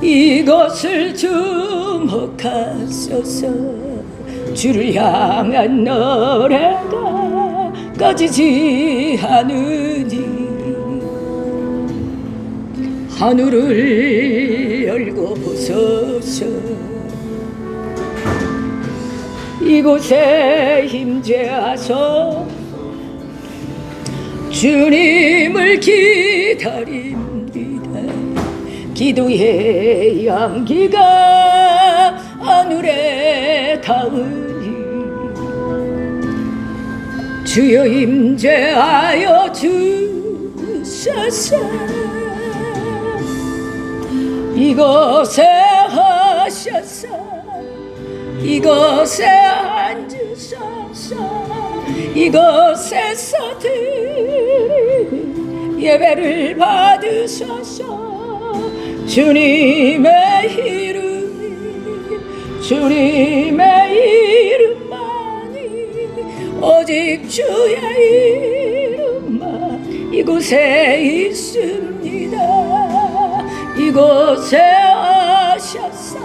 이것을 주목하소서. 주를 향한 노래가 꺼지지 않으니 하늘을 열고 보소서. 이곳에 임재하소. 주님을 기다립니다. 기도의 향기가 하늘에 닿으니 주여 임재하여 주소서. 이곳에 하셔서 이곳에 앉으소서. 이곳에서 드린 예배를 받으소서. 주님의 이름이 주님의 이름만이 오직 주의 이름만 이곳에 있습니다. 이곳에 하셔서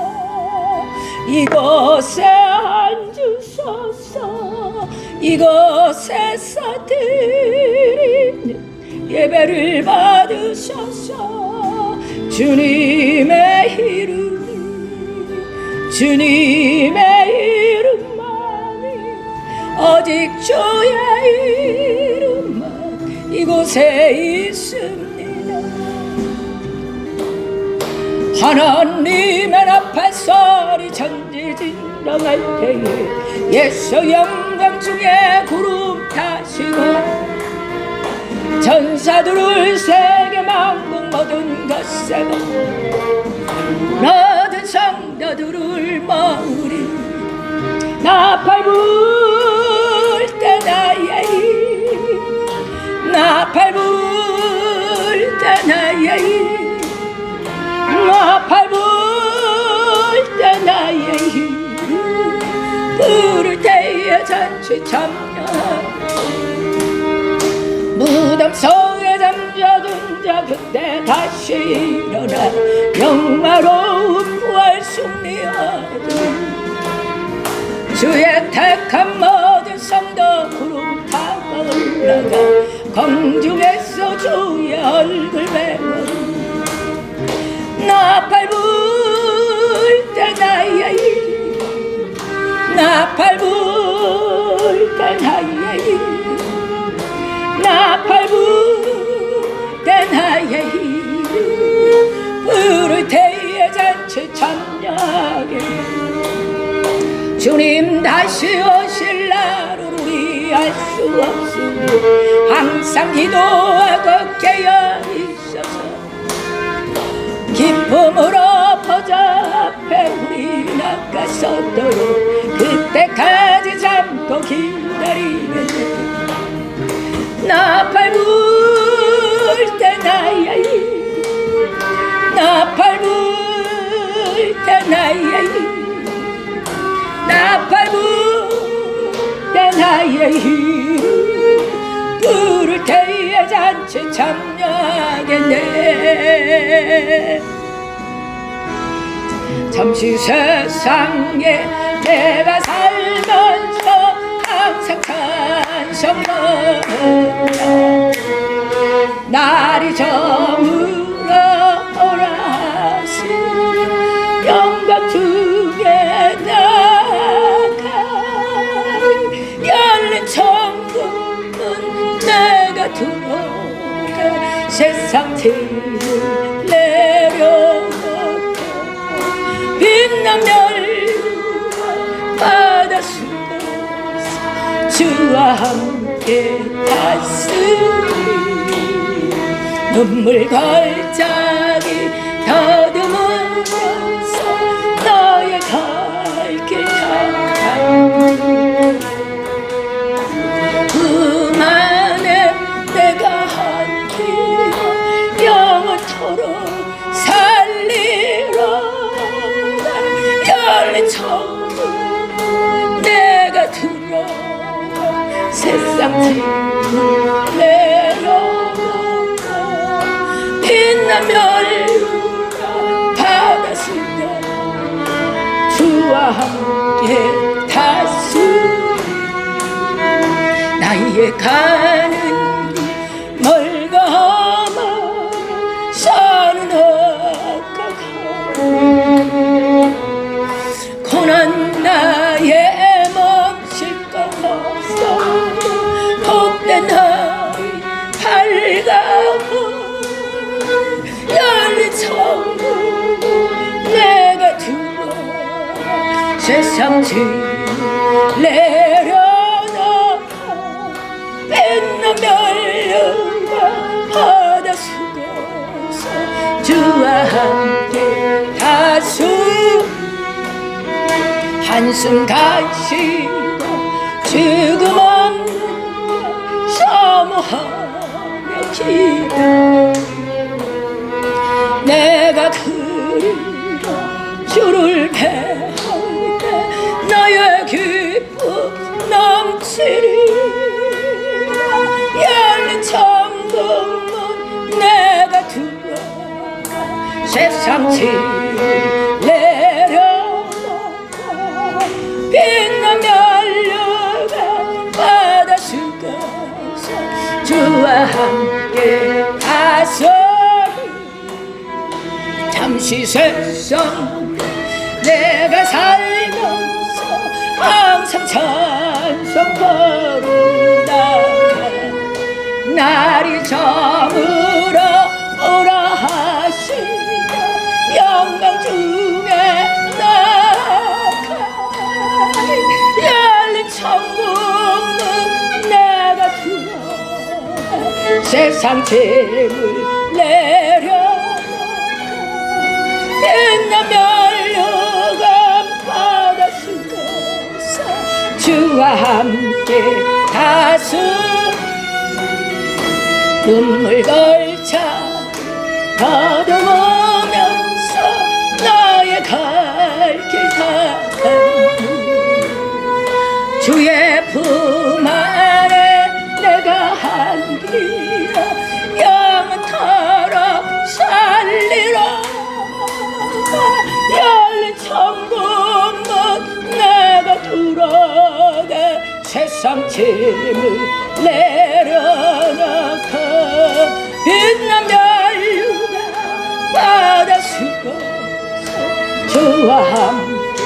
이곳에 앉으소서. 이곳에서 드리는 예배를 받으소서. 주님의 이름이 주님의 이름만이 오직 주의 이름만 이곳에 있습니다. 하나님의 앞에 소리 전지진동할 때에 예수 영광 중에 구름 타시고 전사들을 세계 만국 모든 것에 모든 성도들을 모으리. 나팔 불 때 나의 힘 나팔 불 때 나의 힘 나팔 불 때 나의 힘 부를 때에 잔치 참여 무덤 속에 잠자던 자 그때 다시 일어나 영화로운 부활 승리하리. 주의 택한 모든 성도 구름 타고 올라가 공중에서 주의 얼굴 배우리. 나팔 불 때 나의 힘 나팔 불 때 나의 힘 나팔 불 때 나의 힘 부를 때에 잔치 참여하게. 주님 다시 오실 날을 우리 알 수 없으니 항상 기도하고 깨어 있어서 기쁨으로 보좌 앞에 우리 나가서도록 그때까지 참고 기다리겠네. 나팔 불 때 나의 힘 나팔 불 때 나의 힘 나팔 불 때 나의 힘 부를 때에 잔치 참여하겠네. 잠시 세상에 내가 살면서 항상 찬송하라. 날이 저물어 오라시 영광 중에 나가 열린 천국은 내가 들어가 세상 틀을 내려놓고 빛난 멸류관 바다 수고서 주와 함께 갔으니 눈물 걸작이 더듬으면서 너의 갈 길 탐하니 그만에 내가 한 길 영원토록 살리라. 열린 천국 내가 들어가 세상 짐을 내려놓고 빛난 멸류관 바다 주와 함께 다스 나의 가는 길 멀가마 산은 엇가가 고난 나의 멈출 것 없어 복된 나의 밝아오 열린 천국 내가 들어 세상 짐 내려놓아 빛나 멸류가 바다 수고서 주와 함께 다수 한숨 가시고 죽음 없는 사모하며 기도 내가 그리러 주를 배할 때 나의 기쁨 넘치리라 열린 천국문 내가 들어가 세상 짐을 내려놓고 빛나 멸류가 바다 수고서 주와 함께 가서 잠시 세상 내가 살면서 항상 찬송 부르다가 날이 저물어 오라 하시며 영광 중에 나아가리 열린 천국문 내가 들어가 세상 짐을 내려놓고 빛나 멸류가 바다 수고서 주와 함께 다수 눈물 걸쳐 더듬으면서 나의 갈 길 닦아니 주의 품 안에 내가 한 길이라 영원토록 살리라 열린 천국문 내가 들어가 세상 짐을 내려놓고 빛나 멸류가 바다 수고서 주와 함께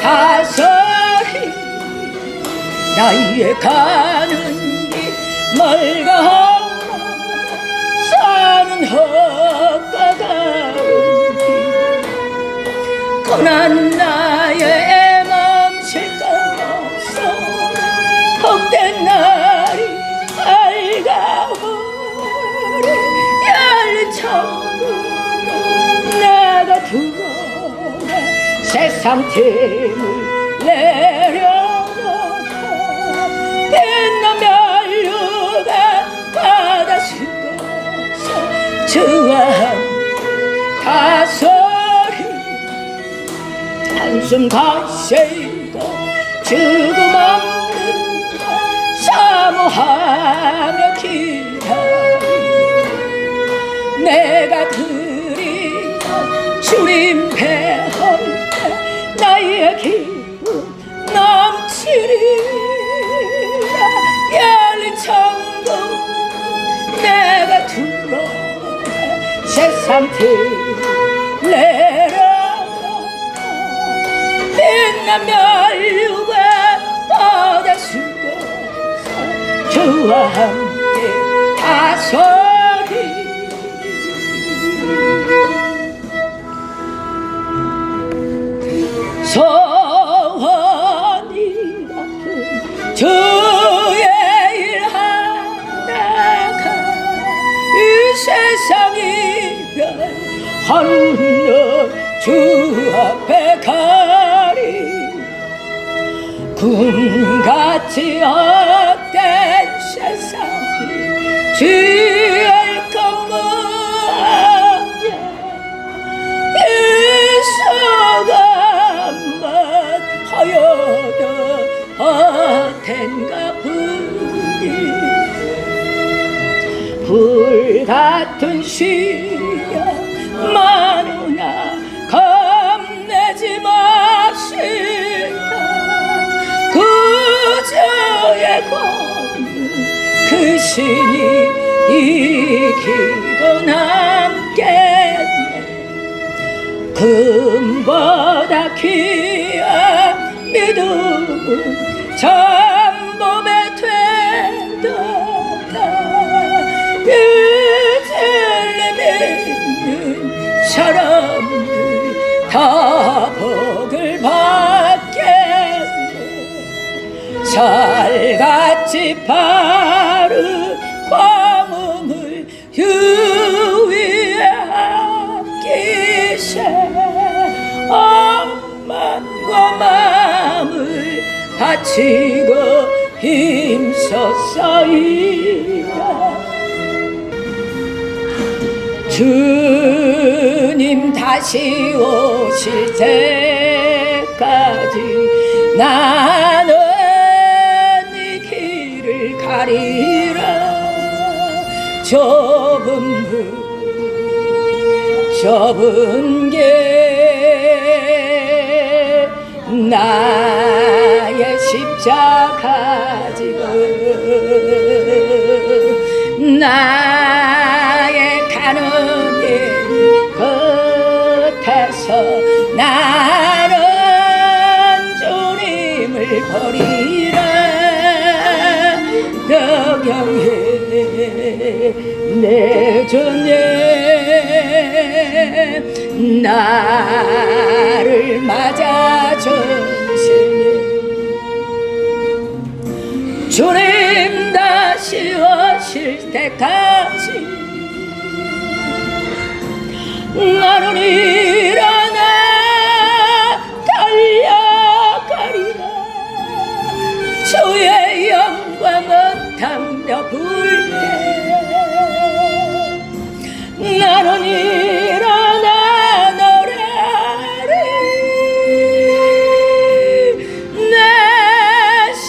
다스리 나의 가는 길 멀가마 산은 헛가가 고난 나의 멈출 것 없어 복된 날이 밝아오리 열린 천국 내가 들어가 세상 짐을 내려놓고 빛나 멸류가 바다 수고서 주와 함께 다소 한숨 가시고 죽음 없는 사모하며 기다리 내가 드리던 주님 배할 때 나의 기쁨 넘치리라 열린 천국 내가 들어가 세상 틈을 빛나 멸류가 바다 수고서 주와 함께 다소리 소원이 같은 주의 일 하다가 이 세상이 변 하루는 주 앞에 가리 꿈같이 헛된 세상이 주의 것만야 이서간만 하여도 헛된가 부디 불같은 시련 많으나 겁내지 맙시다 친히 이기고 남겠네. 금보다 귀한 믿음은 전범에 되도다. 이제를 믿는 사람들 다 복을 받겠네. 살같이 바른 광음을 유위에 아끼세. 엄만과 마음을 바치고 힘썼사이다. 주님 다시 오실 때까지 나는 이 길을 가리라. 좁은 길 나의 십자가 지고 나의 가는 길 끝에서 나는 주님을 버리라. 영영해 내 주님 나를 맞아주시니. 주님 다시 오실 때까지 나는 일어나 달려가리라. 주의 영광은 담벼 불 때 나는 일어나 노래하리. 내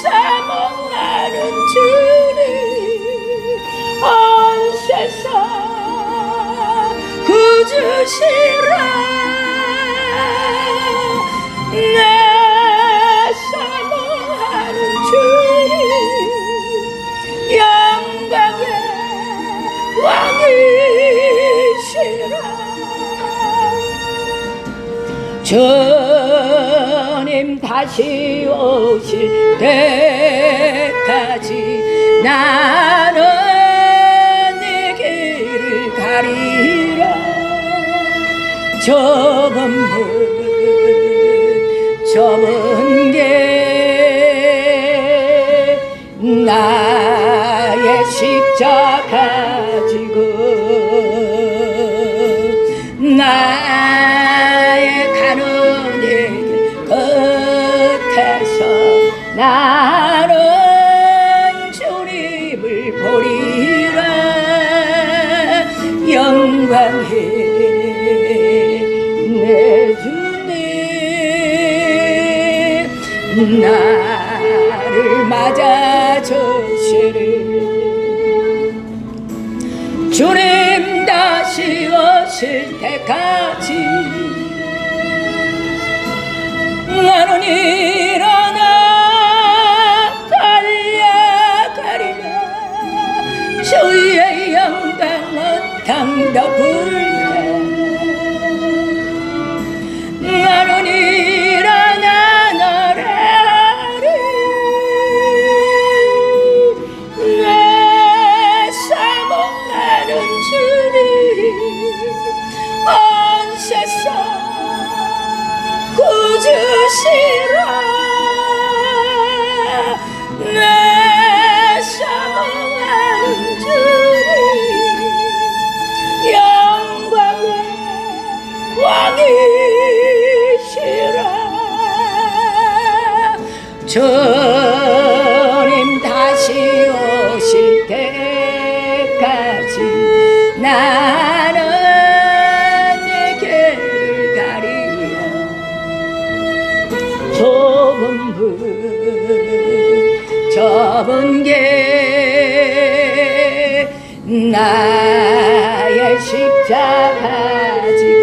사모하는 주님 온 세상 구주시라. 내 사모하는 주님 영광의 왕이시라. 주님 다시 오실 때까지 나는 네 길을 가리라. 좁은 길 나의 십자가 지고 나의 가는 길 끝에서 나는 주님을 보리라. 영광해 내 주님 나를 맞아주시리. 주님 다시 오실 때까지 나는 일어나 달려가리라. 주의 영광은 담벼불 때 나는 일어나 노래하리. 내 사모하는 주님 온 세상 구주시라. 내 사모하는 주님 영광의 왕이시라. 주님 다시 오실 때까지 나는 내 길을 가리라. 좁은 길 나의 십자가 지고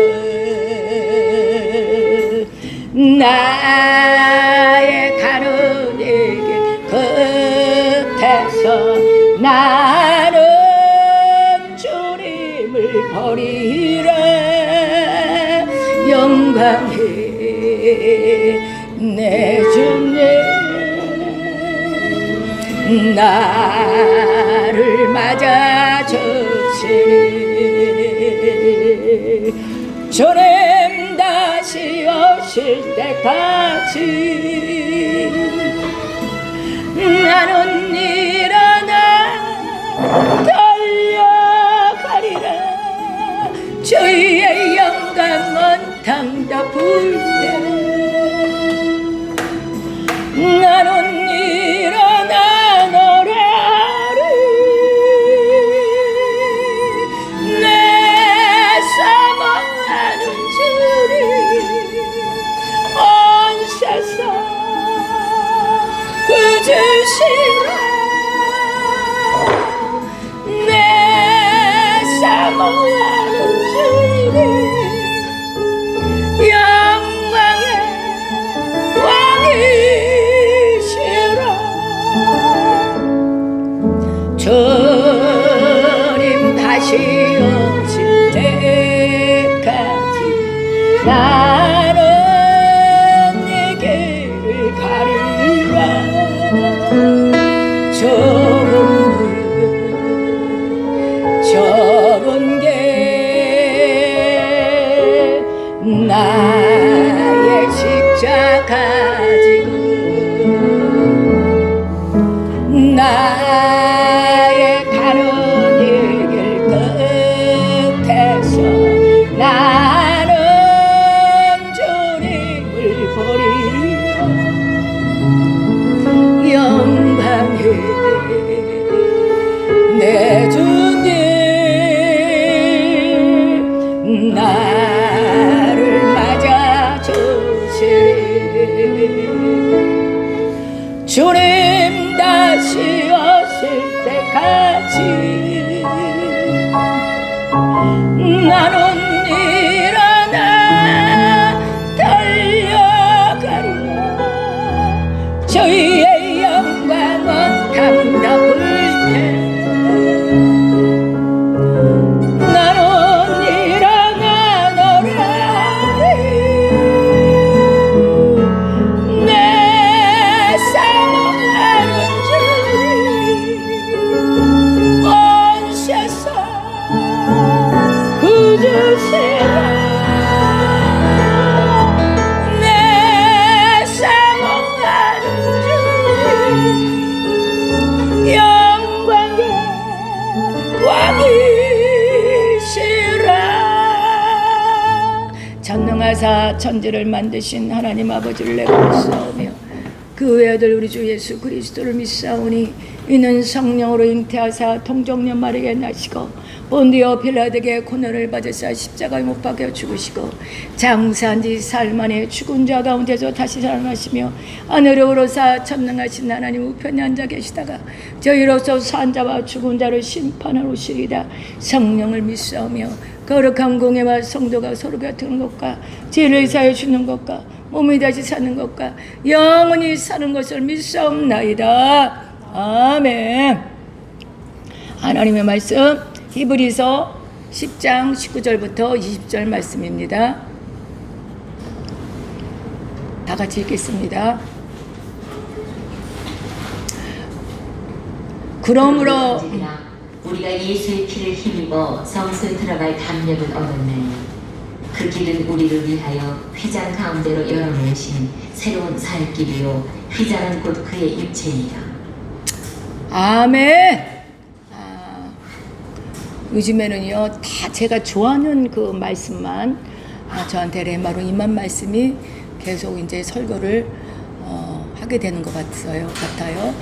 나의 가는 길 끝에서 나 버리라. 영광해 내 주님 나를 맞아 주시니 주님 다시 오실 때까지 나는 일어나 달려가리라. 주의 영광은 담다불 때 나는 일어나 노래하리. 내 사모하는 주님 온 세상 구주시라. 내 사모하는 주님 영광의 왕이시라. 주님 다시 오실 때까지 나는 네 길을 가리라. 좁은 게 나의 십자가 지고 나의 가는 길 끝에서 나는 주님을 버리라. 영광해 내 주님 나를 맞아 주시리. 주님 다시 오실 때까지 나는 일어나 달려가리라. 주의 영광은 담다불 때 나는 일어나 노래하리. 내 사모하는 주님 온 세상 구주시라. 내 사모하는 주님 영광의 왕이시라. 전능하사 천지를 만드신 하나님 아버지를 내가 믿사오며 그 외아들 우리 주 예수 그리스도를 믿사오니 이는 성령으로 잉태하사 통정녀 마리아에 나시고 본디오 빌라드에게 고난을 받으사 십자가에 못 박혀 죽으시고 장사한 지 사흘 만에 죽은 자 가운데서 다시 살아나시며 하늘에 오르사 전능하신 하나님 우편에 앉아 계시다가 저희로서 산 자와 죽은 자를 심판하러 오시리다. 성령을 믿사오며 거룩한 공예와 성도가 서로 곁드는 것과 죄를 사해 주는 것과 몸이 다시 사는 것과 영원히 사는 것을 믿사옵나이다. 아멘. 하나님의 말씀 히브리서 10장 19절부터 20절 말씀입니다. 다 같이 읽겠습니다. 그러므로 우리가 예수의 피를 힘입어 성소에 들어갈 담력을 얻었나니 그 길은 우리를 위하여 휘장 가운데로 열어놓으신 새로운 살 길이요 휘장은 곧 그의 육체이라. 아멘. 요즘에는요 다 제가 좋아하는 그 말씀만 저한테 레마로 임한 말씀이 계속 이제 설교를 하게 되는 것 같아요.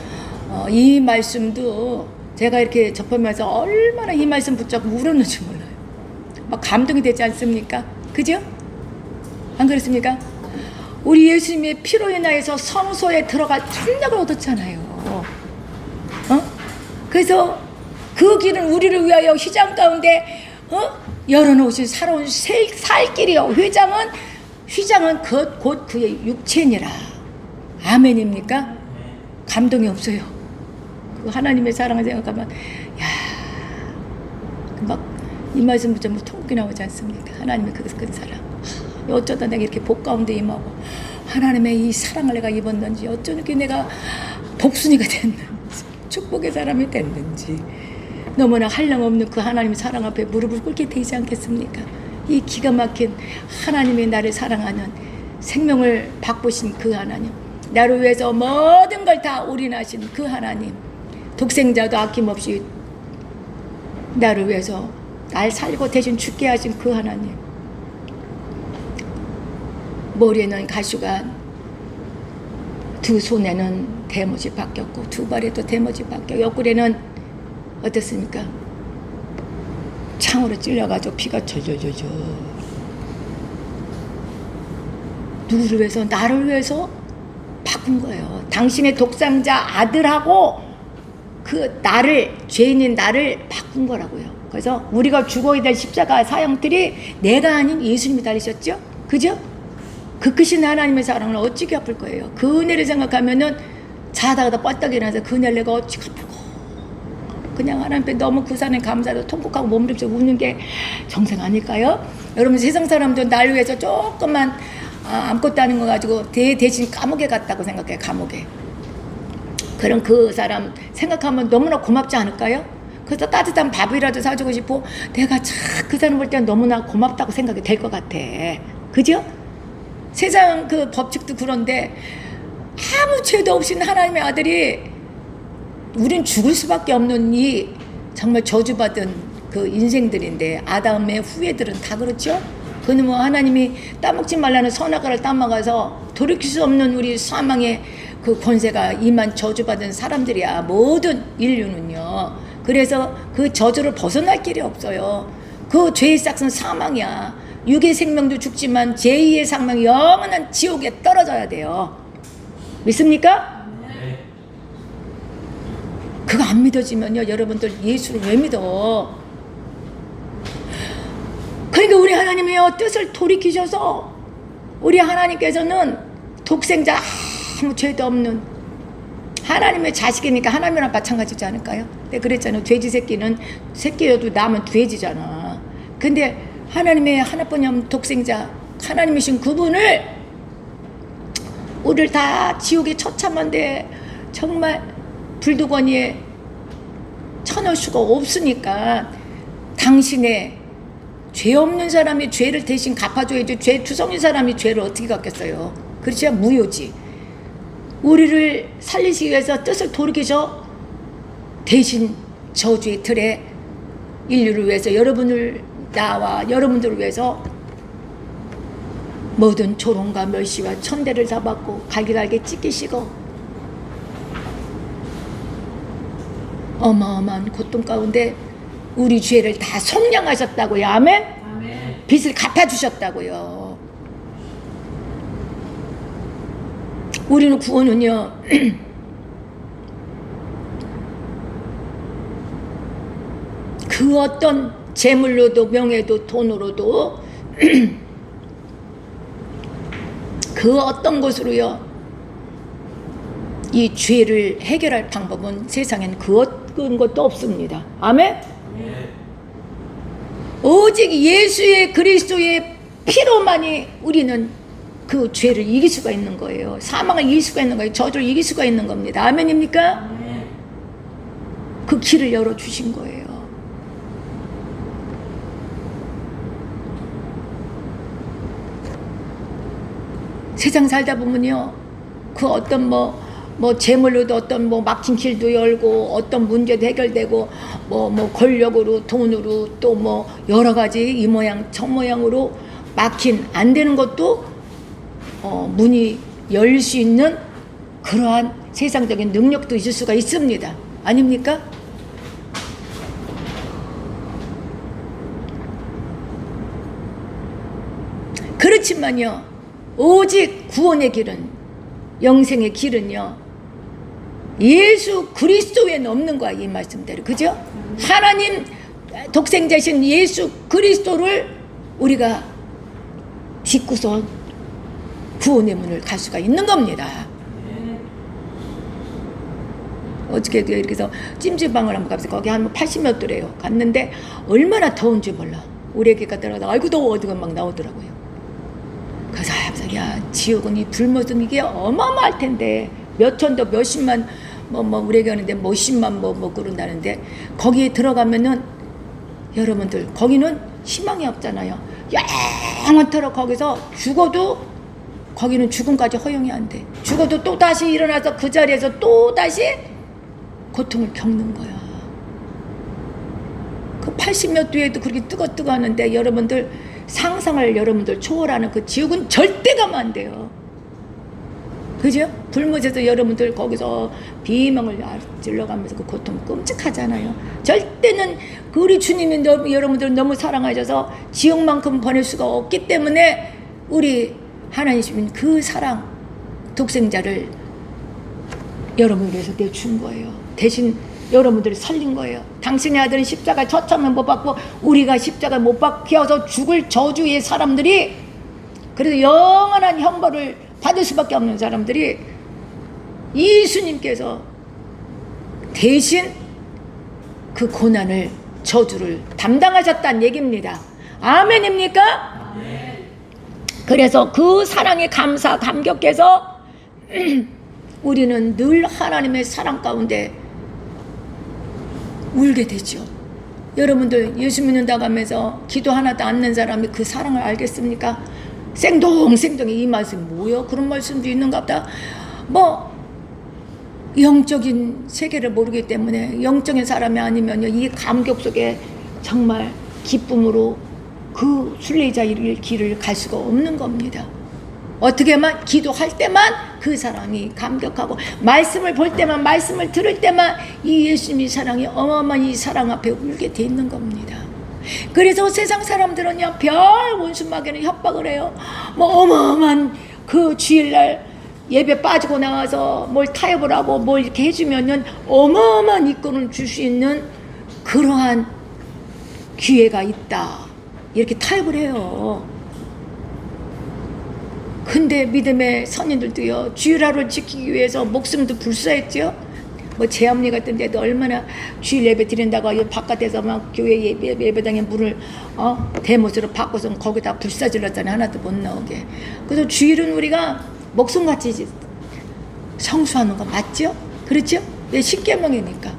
이 말씀도 제가 이렇게 접하면서 얼마나 이 말씀 붙잡고 울었는지 몰라요. 막 감동이 되지 않습니까? 그죠? 안 그렇습니까? 우리 예수님의 피로 인하여서 성소에 들어갈 탄력을 얻었잖아요. 그래서 그 길은 우리를 위하여 휘장 가운데 열어놓으신 새로운 살 길이요. 휘장은 곧 그의 육체니라. 아멘입니까? 감동이 없어요. 그 하나님의 사랑을 생각하면 막 이 말씀 좀 통곡이 나오지 않습니까? 하나님의 그 사랑. 어쩌다 내가 이렇게 복 가운데 임하고 하나님의 이 사랑을 내가 입었는지, 어쩌게 내가 복순이가 됐는지, 축복의 사람이 됐는지, 너무나 한량없는 그 하나님의 사랑 앞에 무릎을 꿇게 되지 않겠습니까? 이 기가 막힌 하나님이 나를 사랑하는, 생명을 바꾸신 그 하나님, 나를 위해서 모든 걸 다 올인하신 그 하나님, 독생자도 아낌없이 나를 위해서 날 살고 대신 죽게 하신 그 하나님, 머리에는 가시관, 두 손에는 대못이 박혔고 두 발에도 대못이 박혀, 옆구리는 어떻습니까? 창으로 찔려가지고 피가 저저저저. 누구를 위해서? 나를 위해서 바꾼 거예요. 당신의 독생자 아들하고 그 나를, 죄인인 나를 바꾼 거라고요. 그래서 우리가 죽어야 될 십자가 사형들이 내가 아닌 예수님이 달리셨죠? 그죠? 그 크신 하나님의 사랑을 어찌 갚을 거예요. 그 은혜를 생각하면은 자다가도 뻗떡 일어나서 그 은혜를 내가 어찌 갚을까. 그냥 하나님께 너무 그 산에 감사로 통곡하고 몸부림쳐 웃는 게 정생 아닐까요? 여러분, 세상 사람도 날 위해서 조금만 아무것도 아닌 거 가지고 대신 감옥에 갔다고 생각해요. 감옥에. 그럼 그 사람 생각하면 너무나 고맙지 않을까요? 그래서 따뜻한 밥이라도 사주고 싶고, 내가 참 그 사람 볼 때는 너무나 고맙다고 생각이 될 것 같아. 그죠? 세상 그 법칙도 그런데 아무 죄도 없이 하나님의 아들이, 우린 죽을 수밖에 없는 이 정말 저주받은 그 인생들인데, 아담의 후예들은 다 그렇죠? 그는 뭐 하나님이 따먹지 말라는 선악과를 따먹어서 돌이킬 수 없는 우리 사망의 그 권세가 임한 저주받은 사람들이야, 모든 인류는요. 그래서 그 저주를 벗어날 길이 없어요. 그 죄의 싹은 사망이야. 육의 생명도 죽지만 제2의 생명이 영원한 지옥에 떨어져야 돼요. 믿습니까? 네. 그거 안 믿어지면요, 여러분들 예수를 왜 믿어? 그러니까 우리 하나님이요, 뜻을 돌이키셔서 우리 하나님께서는 독생자 아무 죄도 없는 하나님의 자식이니까 하나님이랑 마찬가지지 않을까요? 근데 그랬잖아요. 돼지 새끼는, 새끼여도 남은 돼지잖아. 근데 하나님의 하나뿐이 없는 독생자, 하나님이신 그분을, 우리를 다 지옥에 처참한데 정말 불두거니에 쳐넣을 수가 없으니까, 당신의 죄 없는 사람이 죄를 대신 갚아줘야지, 죄 투성인 사람이 죄를 어떻게 갚겠어요? 그렇지, 무효지. 우리를 살리시기 위해서 뜻을 돌이키셔 대신 저주의 틀에 인류를 위해서, 여러분을, 나와 여러분들을 위해서 모든 조롱과 멸시와 천대를 잡았고 갈기갈기 찢기시고 어마어마한 고통 가운데 우리 죄를 다 속량하셨다고요. 아멘? 아멘. 빚을 갚아주셨다고요. 우리는 구원은요, 그 어떤 재물로도 명예도 돈으로도 그 어떤 것으로요, 이 죄를 해결할 방법은 세상엔 그 어떤 것도 없습니다. 아멘? 오직 예수의 그리스도의 피로만이 우리는 그 죄를 이길 수가 있는 거예요. 사망을 이길 수가 있는 거예요. 저주를 이길 수가 있는 겁니다. 아멘입니까? 그 길을 열어주신 거예요. 세상 살다 보면요, 그 어떤 재물로도 어떤 막힌 길도 열고, 어떤 문제도 해결되고, 권력으로, 돈으로, 또 여러 가지 이 모양 저 모양으로 막힌 안 되는 것도 문이 열 수 있는 그러한 세상적인 능력도 있을 수가 있습니다. 아닙니까? 그렇지만요, 오직 구원의 길은, 영생의 길은요, 예수 그리스도에는 없는 거야. 이 말씀대로. 그죠? 하나님 독생자신 예수 그리스도를 우리가 딛고서 구원의 문을 갈 수가 있는 겁니다. 어떻게 이렇게 해서 찜질방을 한번 가서 거기 한 80몇 도래요. 갔는데 얼마나 더운지 몰라. 우리 애기가 들어가서 아이고 더워 어디가 막 나오더라고요. 그래서 야 지옥은 이 불모든 이게 어마어마할 텐데 몇 천도 몇십만 우리 애기 하는데 몇십만 그런다는데 거기에 들어가면은 여러분들 거기는 희망이 없잖아요. 영원토록 거기서 죽어도 거기는 죽음까지 허용이 안 돼. 죽어도 또 다시 일어나서 그 자리에서 또 다시 고통을 겪는 거야. 그 80몇 도에도 그렇게 뜨거 하는데 여러분들 상상을 여러분들 초월하는 그 지옥은 절대 가면 안 돼요. 그죠? 불못에서 여러분들 거기서 비명을 질러가면서 그 고통 끔찍하잖아요. 절대는 우리 주님이 여러분들 너무 사랑하셔서 지옥만큼 보낼 수가 없기 때문에 우리 하나님이신 그 사랑 독생자를 여러분을 위해서 내준 거예요. 대신 여러분들이 살린 거예요. 당신의 아들은 십자가에 처참히 못 박고 우리가 십자가에 못 박혀서 죽을 저주의 사람들이 그래서 영원한 형벌을 받을 수밖에 없는 사람들이 예수님께서 대신 그 고난을 저주를 담당하셨다는 얘기입니다. 아멘입니까? 아멘. 그래서 그 사랑에 감격해서 우리는 늘 하나님의 사랑 가운데 울게 되죠. 여러분들 예수 믿는다고 하면서 기도 하나도 안 하는 사람이 그 사랑을 알겠습니까? 생동생동에 이 말씀이 뭐요? 그런 말씀도 있는가 보다. 영적인 세계를 모르기 때문에 영적인 사람이 아니면요 이 감격 속에 정말 기쁨으로 그 순례자의 길을 갈 수가 없는 겁니다. 어떻게만 기도할 때만 그 사랑이 감격하고 말씀을 볼 때만 말씀을 들을 때만 이 예수님의 사랑이 어마어마한 이 사랑 앞에 울게 돼 있는 겁니다. 그래서 세상 사람들은요 별 원수마귀는 협박을 해요. 어마어마한 그 주일날 예배 빠지고 나와서 뭘 타협을 하고 뭘 이렇게 해주면은 어마어마한 이권을 줄 수 있는 그러한 기회가 있다 이렇게 타협을 해요. 근데 믿음의 선인들도요 주일하루를 지키기 위해서 목숨도 불사했죠. 제암리 같은 데도 얼마나 주일 예배 드린다고 바깥에서 막 교회 예배당에 문을 대못으로 바꿔서 거기다 불사 질렀잖아요. 하나도 못 나오게. 그래서 주일은 우리가 목숨같이 성수하는 거 맞죠? 그렇죠? 내 십계명이니까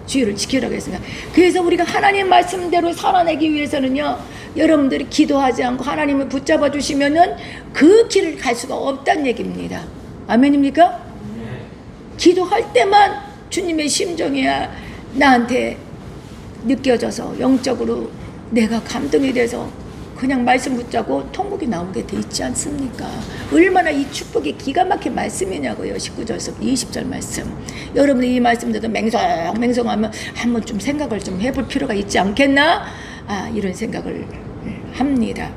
주일을 지키라고 했으니까. 그래서 우리가 하나님 말씀대로 살아내기 위해서는요 여러분들이 기도하지 않고 하나님을 붙잡아 주시면은 그 길을 갈 수가 없다는 얘기입니다. 아멘입니까? 네. 기도할 때만 주님의 심정이 나한테 느껴져서 영적으로 내가 감동이 돼서 그냥 말씀 붙잡고 통곡이 나오게 돼 있지 않습니까? 얼마나 이 축복이 기가 막힌 말씀이냐고요. 19절에서 20절 말씀. 여러분이 이 말씀들도 맹성하면 한번 좀 생각을 좀 해볼 필요가 있지 않겠나? 이런 생각을 합니다.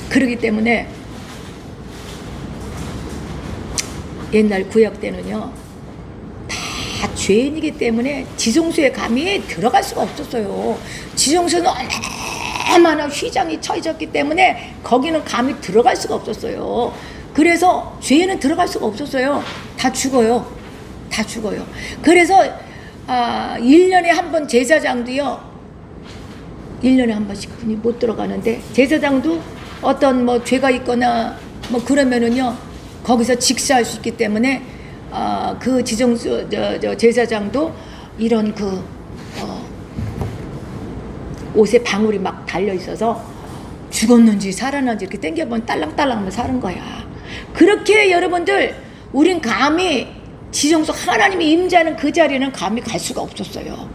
그렇기 때문에 옛날 구약 때는요 다 죄인이기 때문에 지성소에 감히 들어갈 수가 없었어요. 지성소는 얼마나 휘장이 처해졌기 때문에 거기는 감히 들어갈 수가 없었어요. 그래서 죄인은 들어갈 수가 없었어요. 다 죽어요. 다 죽어요. 그래서 1년에 한 번 제사장도요 1년에 한 번씩 분이 못 들어가는데 제사장도 어떤 죄가 있거나 그러면은요 거기서 직사할 수 있기 때문에 그 지정수 제사장도 이런 옷에 방울이 막 달려 있어서 죽었는지 살아났는지 이렇게 땡겨보면 딸랑딸랑하면 사는 거야. 그렇게 여러분들 우린 감히 지정수 하나님이 임재하는 그 자리는 감히 갈 수가 없었어요.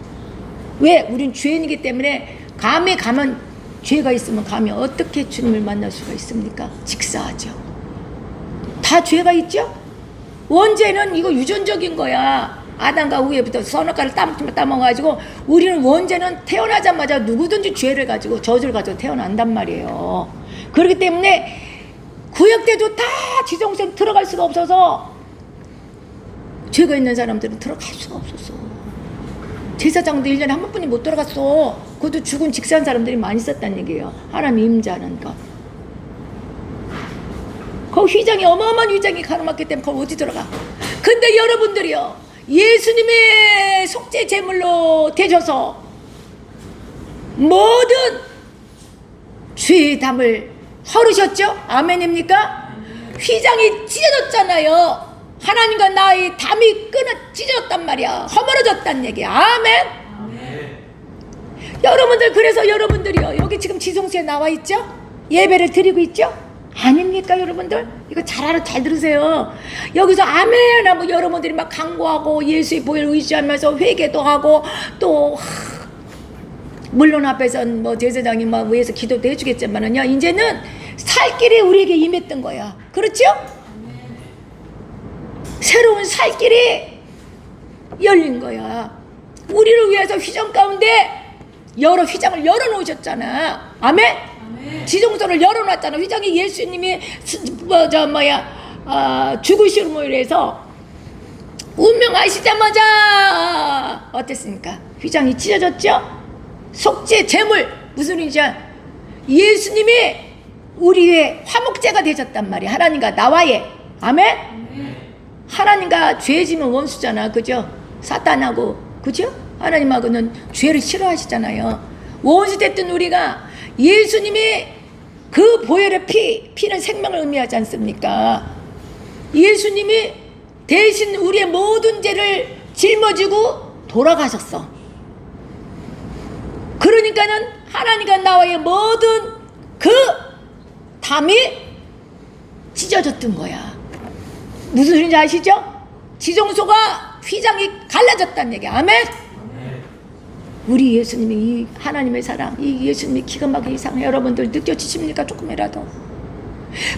왜? 우린 죄인이기 때문에 감히 가면 죄가 있으면 감히 어떻게 주님을 만날 수가 있습니까? 직사하죠. 다 죄가 있죠? 원죄는 이거 유전적인 거야. 아담과 후에부터 선악과를 따먹어가지고 우리는 원죄는 태어나자마자 누구든지 죄를 가지고 저주를 가지고 태어난단 말이에요. 그렇기 때문에 구약 때도 다 지정생 들어갈 수가 없어서 죄가 있는 사람들은 들어갈 수가 없었어. 제사장도 1년에 한 번뿐이 못 들어갔어. 그것도 죽은 직사한 사람들이 많이 있었다는 얘기예요. 하나님 임재하는 거. 그 휘장이 어마어마한 휘장이 가로막기 때문에 거기 어디 들어가? 근데 여러분들이요, 예수님의 속죄 제물로 되셔서 모든 죄의 담을 헐으셨죠? 아멘입니까? 휘장이 찢어졌잖아요. 하나님과 나의 담이 찢어졌단 말이야. 허물어졌단 얘기야. 아멘. 여러분들, 그래서 여러분들이요, 여기 지금 지성소에 나와 있죠? 예배를 드리고 있죠? 아닙니까 여러분들? 이거 잘 들으세요. 여기서 아멘 하고 여러분들이 막 간구하고 예수의 보혈 의지하면서 회개도 하고, 또 물론 앞에선 뭐 제사장이 막 위해서 기도도 해주겠지만은요, 이제는 살 길이 우리에게 임했던 거야. 그렇죠? 새로운 살 길이 열린 거야. 우리를 위해서 휘장 가운데 휘장을 열어놓으셨잖아. 아멘? 지성소를 열어놨잖아. 휘장이 예수님이 죽으심으로 인해서 운명하시자마자 어땠습니까? 휘장이 찢어졌죠? 속죄 제물, 무슨 일이죠? 예수님이 우리의 화목제가 되셨단 말이야. 하나님과 나와의. 아멘? 하나님과 죄 지면 원수잖아. 그죠? 사탄하고. 그죠? 하나님하고는 죄를 싫어하시잖아요. 원수 됐던 우리가 예수님이 그 보혈의 피는 생명을 의미하지 않습니까? 예수님이 대신 우리의 모든 죄를 짊어지고 돌아가셨어. 그러니까는 하나님과 나와의 모든 그 담이 찢어졌던 거야. 무슨 소리인지 아시죠? 지성소가 휘장이 갈라졌다는 얘기야. 아멘? 우리 예수님이, 이 하나님의 사랑, 이 예수님이 기가 막히게 사랑, 여러분들 느껴지십니까? 조금이라도.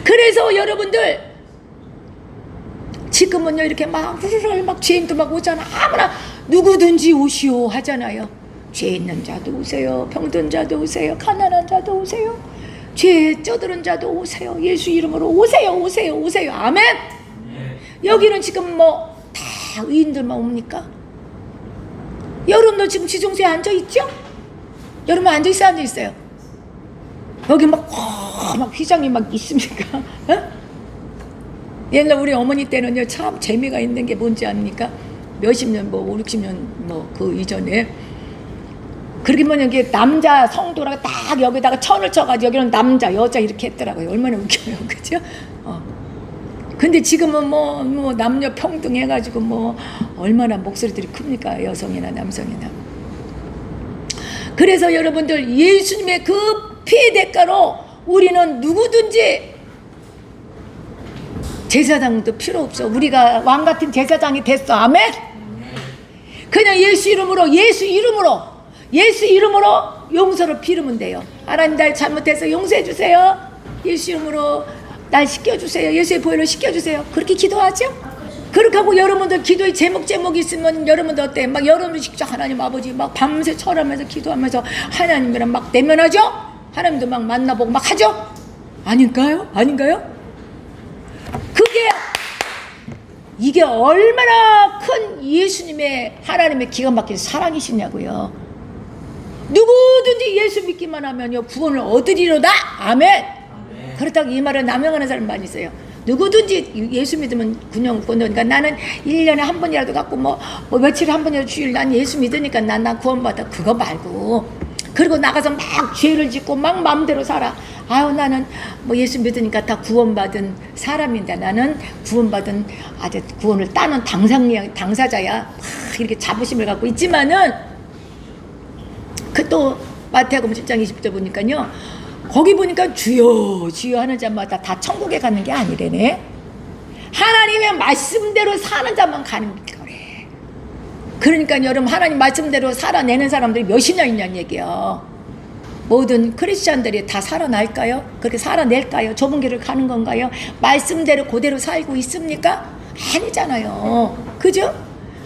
그래서 여러분들 지금은요, 이렇게 막 죄인도 막 오잖아. 아무나 누구든지 오시오 하잖아요. 죄 있는 자도 오세요, 병든 자도 오세요, 가난한 자도 오세요, 죄에 쩌드른 자도 오세요. 예수 이름으로 오세요. 아멘. 여기는 지금 뭐 다 의인들만 옵니까? 여러분들 지금 지성소에 앉아있죠? 여러분 앉아있어요, 앉아있어요? 여기 막 휘장이 막 있습니까? 어? 옛날 우리 어머니 때는요, 참 재미가 있는 게 뭔지 아닙니까? 몇십 년, 뭐 5, 60년 뭐 그 이전에 그렇게 보면 이게 남자 성도라고 딱 여기다가 천을 쳐가지고 여기는 남자 여자 이렇게 했더라고요. 얼마나 웃겨요. 그죠? 근데 지금은 뭐 남녀 평등 해가지고 뭐 얼마나 목소리들이 큽니까? 여성이나 남성이나. 그래서 여러분들 예수님의 그 피의 대가로 우리는 누구든지 제사장도 필요 없어. 우리가 왕같은 제사장이 됐어. 아멘? 그냥 예수 이름으로 용서를 빌으면 돼요. 하나님, 날 잘못해서 용서해 주세요. 예수 이름으로 날 씻겨주세요. 예수의 보혈로 씻겨주세요. 그렇게 기도하죠? 그렇게 하고 여러분들 기도의 제목이 있으면 여러분들 어때? 막 여러분들 직접 하나님 아버지 막 밤새 철하면서 기도하면서 하나님이랑 막 대면하죠? 하나님도 막 만나보고 막 하죠? 아닌가요? 이게 얼마나 큰 예수님의 하나님의 기가 막힌 사랑이시냐고요. 누구든지 예수 믿기만 하면요 구원을 얻으리로다. 아멘. 그렇다고 이 말을 남용하는 사람 많이 있어요. 누구든지 예수 믿으면 구원 얻으니까 나는 1년에 한 번이라도 갖고 뭐 며칠에 한 번이라도 주일 난 예수 믿으니까 난 구원받아. 그거 말고 그리고 나가서 막 죄를 짓고 막 마음대로 살아. 아유 나는 뭐 예수 믿으니까 다 구원받은 사람인데 나는 구원받은 아주 구원을 따는 당사자야. 막 이렇게 자부심을 갖고 있지만은 그 또 마태복음 7장 20절 보니까요. 거기 보니까 주여 하는 자마다 다 천국에 가는 게 아니래네. 하나님의 말씀대로 사는 자만 가는 거래. 그러니까 여러분 하나님 말씀대로 살아내는 사람들이 몇이나 있냐는 얘기예요. 모든 크리스찬들이 다 살아날까요? 그렇게 살아낼까요? 좁은 길을 가는 건가요? 말씀대로 그대로 살고 있습니까? 아니잖아요. 그죠?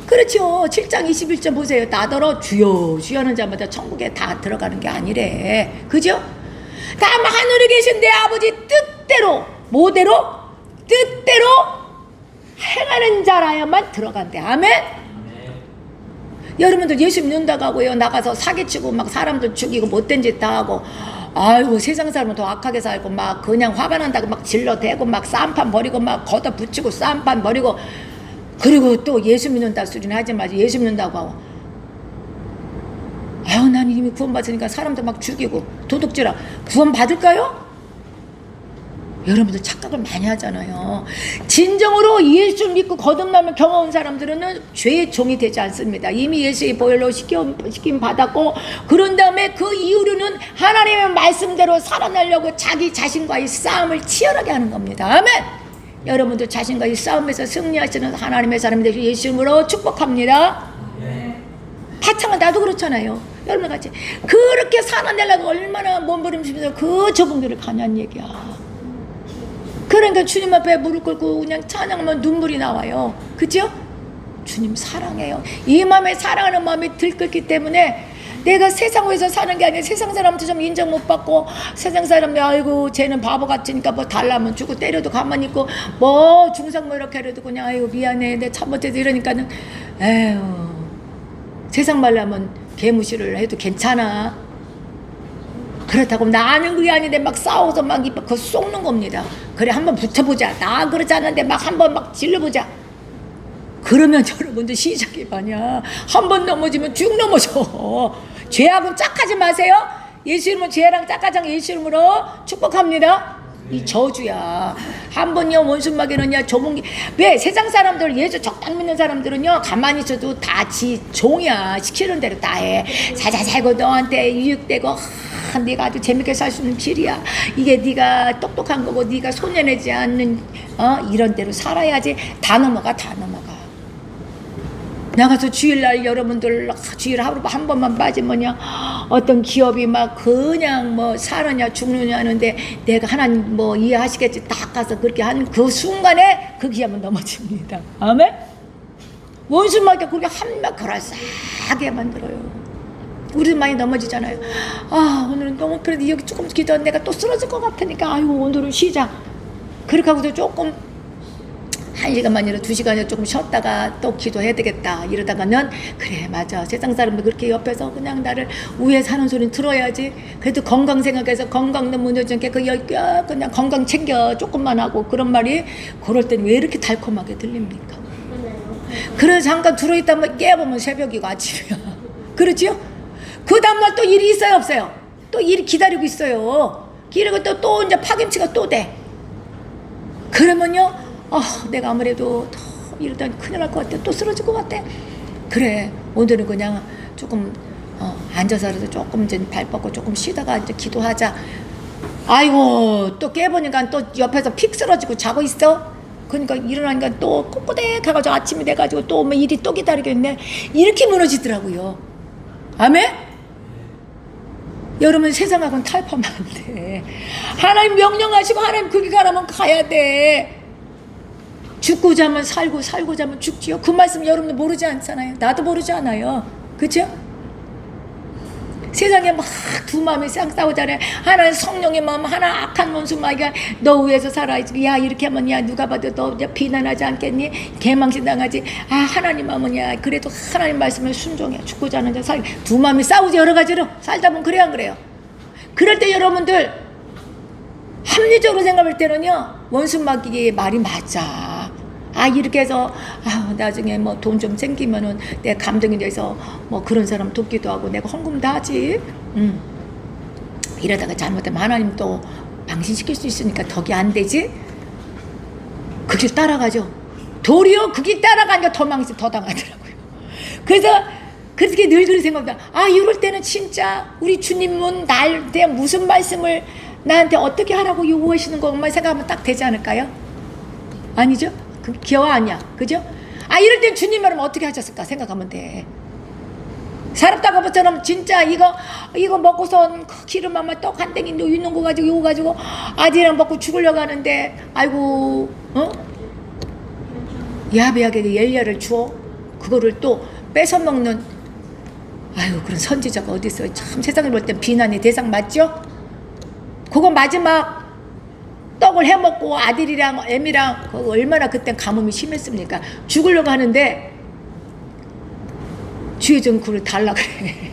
그렇죠. 7장 21절 보세요. 나더러 주여 하는 자마다 천국에 다 들어가는 게 아니래. 그죠? 다만 하늘에 계신 내 아버지 뜻대로 뜻대로 행하는 자라야만 들어간대. 아멘? 여러분들 예수 믿는다고 하고요 나가서 사기치고 막 사람들 죽이고 못된 짓 다 하고 아이고 세상 사람은 더 악하게 살고 막 그냥 화가 난다고 막 질러대고 막 싸움판 버리고 막 걷어붙이고 싸움판 버리고 그리고 또 예수 믿는다 소리는 하지 마지. 예수 믿는다고 하고 아유 난 이미 구원받으니까 사람들 막 죽이고 도둑질하고 구원 받을까요? 여러분들 착각을 많이 하잖아요. 진정으로 예수 믿고 거듭남을 경험한 사람들은 죄의 종이 되지 않습니다. 이미 예수의 보혈로 시킴 받았고 그런 다음에 그 이후로는 하나님의 말씀대로 살아나려고 자기 자신과의 싸움을 치열하게 하는 겁니다. 아멘. 여러분들 자신과의 싸움에서 승리하시는 하나님의 사람이 되시고 예수 이름으로 축복합니다. 파창은 나도 그렇잖아요. 여러분 같이 그렇게 살아내려고 얼마나 몸부림치면서 그 좁은 길을 가냐는 얘기야. 그러니까 주님 앞에 무릎 꿇고 그냥 찬양하면 눈물이 나와요. 그죠? 주님 사랑해요. 이 마음에 사랑하는 마음이 들끓기 때문에 내가 세상에서 사는 게 아니라 세상 사람한테 좀 인정 못 받고 세상 사람이 아이고 쟤는 바보 같으니까 뭐 달라면 주고 때려도 가만히 있고 뭐 중상 뭐 이렇게 해도 그냥 아이고 미안해 내 잘못해서 이러니까는 에휴 세상 말로 하면 개무시를 해도 괜찮아. 그렇다고 나는 그게 아닌데 막 싸워서 막 그거 속는 겁니다. 그래 한번 붙어보자. 나 그러지 않는데 막 한번 막 질러보자. 그러면 여러분들 시작이 뭐냐. 한번 넘어지면 쭉 넘어져. 죄하고는 짝하지 마세요. 예수 이름으로 죄랑 짝하지 않게 예수 이름으로 축복합니다. 이 저주야. 한 번요 원수마귀는요 좁은 왜 세상 사람들 예수 적당 믿는 사람들은요 가만히 있어도 다 지 종이야. 시키는 대로 다 해. 살자 살고 너한테 유익되고 네가 아주 재밌게 살 수 있는 길이야. 이게 네가 똑똑한 거고 네가 손해내지 않는 이런 대로 살아야지. 다 넘어가 다 넘어가. 나가서 주일날 여러분들 주일 하루 한 번만 빠지면요 어떤 기업이 막 그냥 뭐 살았냐 죽느냐 하는데 내가 하나님 뭐 이해하시겠지 딱 가서 그렇게 한 그 순간에 그 기업은 넘어집니다. 아멘. 원수마귀가 그렇게 한명 그럴싸하게 만들어요. 우리도 많이 넘어지잖아요. 아 오늘은 너무 그래도 여기 조금 기도한 내가 또 쓰러질 것 같으니까 아이고 오늘은 쉬자. 그렇게 하고도 조금 1시간만이라 2시간이라 조금 쉬었다가 또 기도해야 되겠다 이러다가는 그래 맞아 세상 사람들 그렇게 옆에서 그냥 나를 우에 사는 소리는 들어야지. 그래도 건강 생각해서 건강도 무너지지 않게 그냥 건강 챙겨 조금만 하고 그런 말이 그럴 땐 왜 이렇게 달콤하게 들립니까? 그래서 잠깐 들어있다면 깨보면 새벽이고 아침이야. 그렇지요? 그 다음날 또 일이 있어요 없어요? 또 일이 기다리고 있어요. 그리고 또 이제 파김치가 또 돼. 그러면요 내가 아무래도 이러다 큰일 날 것 같아. 또 쓰러질 것 같아. 그래 오늘은 그냥 조금 앉아서라도 조금 이제 발 뻗고 조금 쉬다가 이제 기도하자. 아이고 또 깨보니까 또 옆에서 픽 쓰러지고 자고 있어. 그러니까 일어나니까 또 꼿꼿해 가가지고 아침이 돼가지고 또 뭐 일이 또 기다리고 있네. 이렇게 무너지더라고요. 아멘? 여러분 세상하고는 타협하면 안 돼. 하나님 명령하시고 하나님 그렇게 가라면 가야 돼. 죽고자 하면 살고 살고자 하면 죽지요. 그 말씀 여러분들 모르지 않잖아요. 나도 모르지 않아요. 그렇죠? 세상에 막 두 마음이 싸우잖아요. 하나는 성령의 마음, 하나 악한 원수마귀가 너 위에서 살아야지. 야 이렇게 하면 야 누가 봐도 너 비난하지 않겠니? 개망신 당하지. 하나님 마음은 야 그래도 하나님 말씀에 순종해. 죽고자 하는 자 살. 두 마음이 싸우지 여러 가지로. 살다 보면 그래야 안 그래요? 그럴 때 여러분들 합리적으로 생각할 때는요 원수마귀의 말이 맞아. 이렇게 해서 나중에 뭐 돈 좀 생기면은 내가 감동이 돼서 뭐 그런 사람 돕기도 하고 내가 헌금 다 하지. 이러다가 잘못하면 하나님 또 망신시킬 수 있으니까 덕이 안 되지. 그 길 따라가죠. 도리어 그 길 따라가니까 더 망신 더 당하더라고요. 그래서 그렇게 늘 그런 생각합니다. 이럴 때는 진짜 우리 주님은 나한테 무슨 말씀을 나한테 어떻게 하라고 요구하시는 것만 생각하면 딱 되지 않을까요? 아니죠? 그 기여와 아니야. 그죠? 이럴 땐 주님 말하면 어떻게 하셨을까 생각하면 돼. 사람다가 것처럼 진짜 이거 먹고선 기름 아마 떡 한 땡이 있는 거 가지고 이거 가지고 아들이랑 먹고 죽으려고 하는데 아이고 야비하게 엘리야를 주어 그거를 또 뺏어 먹는 그런 선지자가 어디 있어요. 참 세상을 볼 땐 비난의 대상 맞죠? 그거 마지막 떡을 해먹고 아들이랑 애미랑 얼마나 그땐 가뭄이 심했습니까? 죽으려고 하는데 주의 좀 그걸 달라 그래.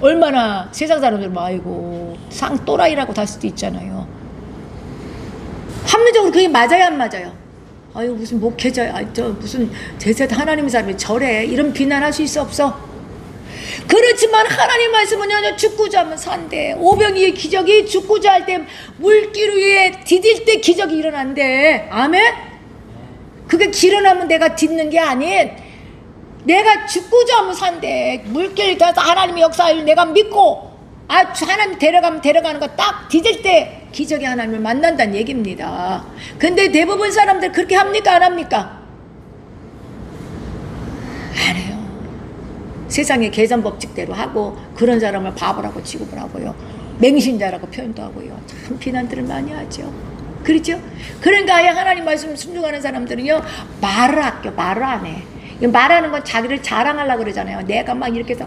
얼마나 세상 사람들 아이고 상 또라이라고 할 수도 있잖아요. 합리적으로 그게 맞아요 안 맞아요? 아유 무슨 목회자야, 저 무슨 제자도 하나님의 사람이 저래, 이런 비난할 수 있어 없어? 그렇지만 하나님 말씀은요, 죽고자 하면 산대. 오병이의 기적이 죽고자 할 때 물길 위에 디딜 때 기적이 일어난대. 아멘? 그게 일어나면 내가 딛는 게 아닌, 내가 죽고자 하면 산대. 물길 가서 하나님의 역사를 내가 믿고, 하나님 데려가면 데려가는 거 딱 디딜 때 기적이 하나님을 만난다는 얘기입니다. 근데 대부분 사람들 그렇게 합니까? 안 합니까? 안 해요. 세상의 계산 법칙대로 하고, 그런 사람을 바보라고 취급을 하고요, 맹신자라고 표현도 하고요, 참 비난들을 많이 하죠. 그렇죠? 그러니까 아예 하나님 말씀 순종하는 사람들은요, 말을 아껴, 말을 안 해. 말하는 건 자기를 자랑하려고 그러잖아요. 내가 막 이렇게 해서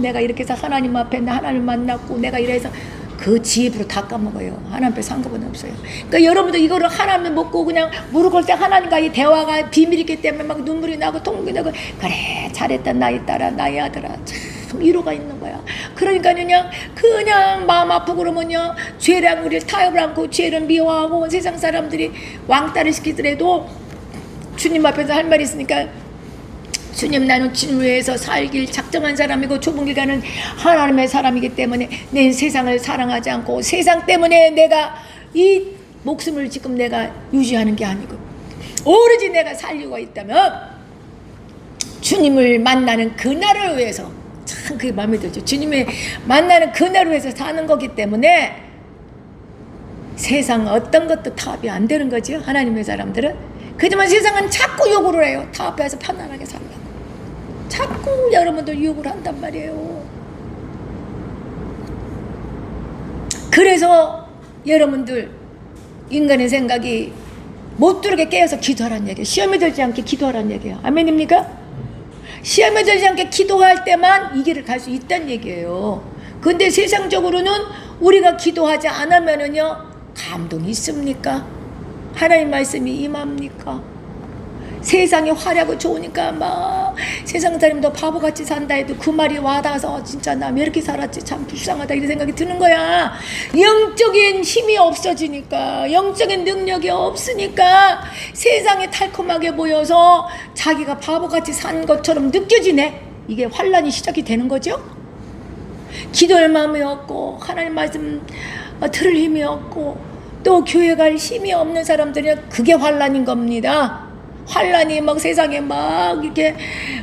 내가 이렇게 해서 하나님 앞에 하나님 만났고, 내가 이래서 그 지 입으로 다 까먹어요. 하나님 앞에 상관은 없어요. 그러니까 여러분도 이거를 하나님 먹고 그냥 무릎 꿇을 때 하나님과의 대화가 비밀이기 때문에 막 눈물이 나고 통곡이 나고, 그래 잘했다 나의 딸아 나의 아들아, 참 위로가 있는 거야. 그러니까 그냥 마음 아프고 그러면요, 죄랑 우리를 타협을 않고 죄를 미워하고 세상 사람들이 왕따를 시키더라도 주님 앞에서 할 말이 있으니까, 주님 나는 주님을 위해서 살길 작정한 사람이고 좁은 길 가는 하나님의 사람이기 때문에 내 세상을 사랑하지 않고, 세상 때문에 내가 이 목숨을 지금 내가 유지하는 게 아니고 오로지 내가 살리고 있다면 주님을 만나는 그날을 위해서, 참 그게 마음에 들죠. 주님을 만나는 그날을 위해서 사는 거기 때문에 세상 어떤 것도 타협이 안 되는 거죠, 하나님의 사람들은. 그렇지만 세상은 자꾸 요구를 해요. 타협해서 편안하게 살라고. 자꾸 여러분들 유혹을 한단 말이에요. 그래서 여러분들 인간의 생각이 못 들게 깨어서 기도하라는 얘기예요. 시험에 들지 않게 기도하라는 얘기예요. 아멘입니까? 시험에 들지 않게 기도할 때만 이 길을 갈 수 있다는 얘기예요. 근데 세상적으로는 우리가 기도하지 않으면은요, 감동이 있습니까? 하나님 말씀이 임합니까? 세상이 화려하고 좋으니까 막 세상 사람도 바보같이 산다 해도 그 말이 와닿아서 진짜 나 왜 이렇게 살았지, 참 불쌍하다, 이런 생각이 드는 거야. 영적인 힘이 없어지니까, 영적인 능력이 없으니까 세상이 달콤하게 보여서 자기가 바보같이 산 것처럼 느껴지네. 이게 환란이 시작이 되는 거죠. 기도할 마음이 없고 하나님 말씀 들을 힘이 없고 또 교회 갈 힘이 없는 사람들은 그게 환란인 겁니다. 환란이 막 세상에 막 이렇게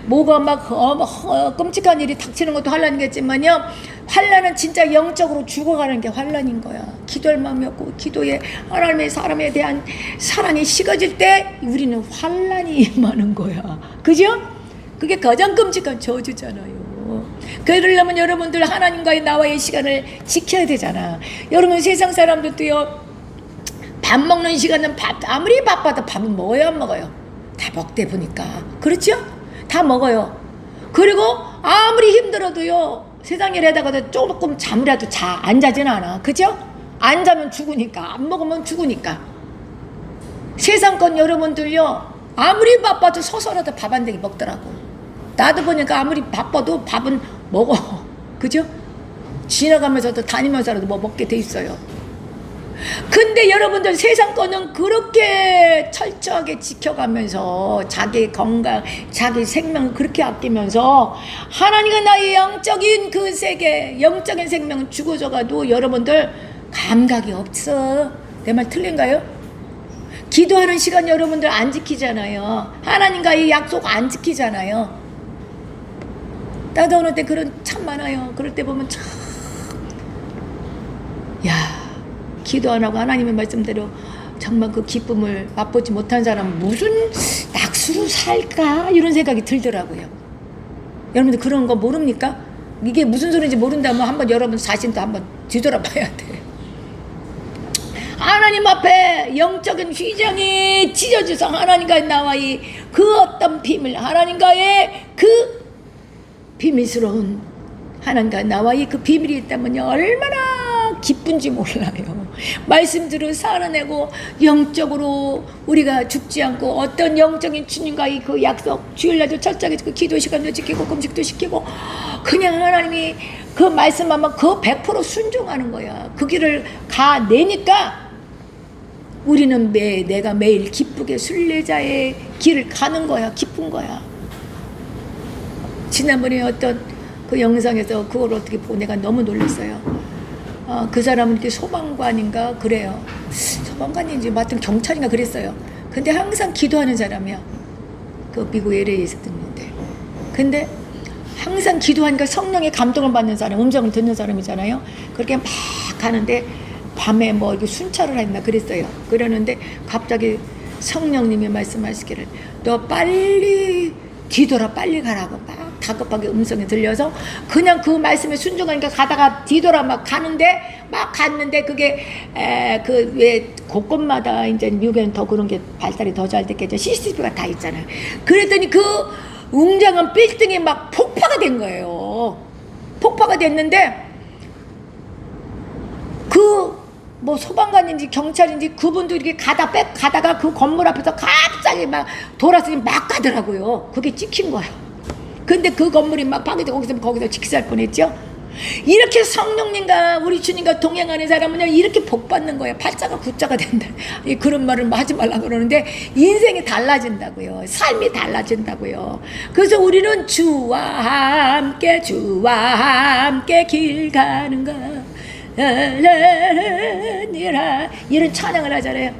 뭐가 막 끔찍한 일이 닥치는 것도 환란이겠지만요, 환란은 진짜 영적으로 죽어가는 게 환란인 거야. 기도할 마음이 없고 기도에 하나님의 사람에 대한 사랑이 식어질 때 우리는 환란이 임하는 거야. 그죠? 그게 가장 끔찍한 저주잖아요. 그러려면 여러분들 하나님과의 나와의 시간을 지켜야 되잖아. 여러분 세상 사람들도요, 밥 먹는 시간은 아무리 바빠도 밥은 먹어요, 안 먹어요? 다 먹대 보니까. 그렇죠? 다 먹어요. 그리고 아무리 힘들어도요, 세상 일에다가 조금 잠이라도 안 자진 않아. 그죠? 안 자면 죽으니까, 안 먹으면 죽으니까. 세상 건 여러분들요, 아무리 바빠도 서서라도 밥 한 댕이 먹더라고. 나도 보니까 아무리 바빠도 밥은 먹어. 그죠? 지나가면서도 다니면서라도 뭐 먹게 돼 있어요. 근데 여러분들 세상 거는 그렇게 철저하게 지켜가면서 자기 건강, 자기 생명을 그렇게 아끼면서 하나님과 나의 영적인 그 세계, 영적인 생명은 죽어져가도 여러분들 감각이 없어. 내 말 틀린가요? 기도하는 시간 여러분들 안 지키잖아요. 하나님과의 약속 안 지키잖아요. 나도 어느 때 그런 참 많아요. 그럴 때 보면 참, 야, 기도 안 하고 하나님의 말씀대로 정말 그 기쁨을 맛보지 못한 사람은 무슨 낙수로 살까? 이런 생각이 들더라고요. 여러분들 그런 거 모릅니까? 이게 무슨 소리인지 모른다면 한번 여러분 자신도 한번 뒤돌아봐야 돼. 하나님 앞에 영적인 휘장이 찢어져서 하나님과의 나와의 그 어떤 비밀, 하나님과의 그 비밀스러운 하나님과 나와의 그 비밀이 있다면요, 얼마나 기쁜지 몰라요. 말씀대로 살아내고 영적으로 우리가 죽지 않고 어떤 영적인 주님과의 그 약속, 주일날도 철저하게 그 기도 시간도 지키고 금식도 시키고 그냥 하나님이 그 말씀하면 그 100% 순종하는 거야. 그 길을 가내니까 우리는 내가 매일 기쁘게 순례자의 길을 가는 거야. 기쁜 거야. 지난번에 어떤 그 영상에서 그걸 어떻게 보고 내가 너무 놀랐어요. 그 사람은 이렇게 소방관인가 그래요. 소방관인지 하여튼 경찰인가 그랬어요. 근데 항상 기도하는 사람이야. 그 미국 LA에 있었는데. 근데 항상 기도하니까 성령의 감동을 받는 사람, 음성을 듣는 사람이잖아요. 그렇게 막 가는데 밤에 뭐 이렇게 순찰을 했나 그랬어요. 그러는데 갑자기 성령님이 말씀하시기를 너 빨리 뒤돌아 빨리 가라고 막 다급하게 음성이 들려서 그냥 그 말씀에 순종하니까 가다가 뒤돌아 막 가는데 막 갔는데 그게 그 왜 곳곳마다 이제 미국에는 더 그런 게 발달이 더 잘 됐겠죠. CCTV가 다 있잖아요. 그랬더니 그 웅장한 빌딩이 막 폭파가 된 거예요. 폭파가 됐는데 그 뭐 소방관인지 경찰인지 그분도 이렇게 가다가 그 건물 앞에서 갑자기 막 돌아서 막 가더라고요. 그게 찍힌 거야. 근데 그 건물이 막 파괴되고 거기서 직사할 뻔했죠. 이렇게 성령님과 우리 주님과 동행하는 사람은요 이렇게 복 받는 거예요. 팔자가 구자가 된다. 그런 말을 하지 말라고 그러는데 인생이 달라진다고요. 삶이 달라진다고요. 그래서 우리는 주와 함께 길 가는 거 이런 찬양을 하잖아요.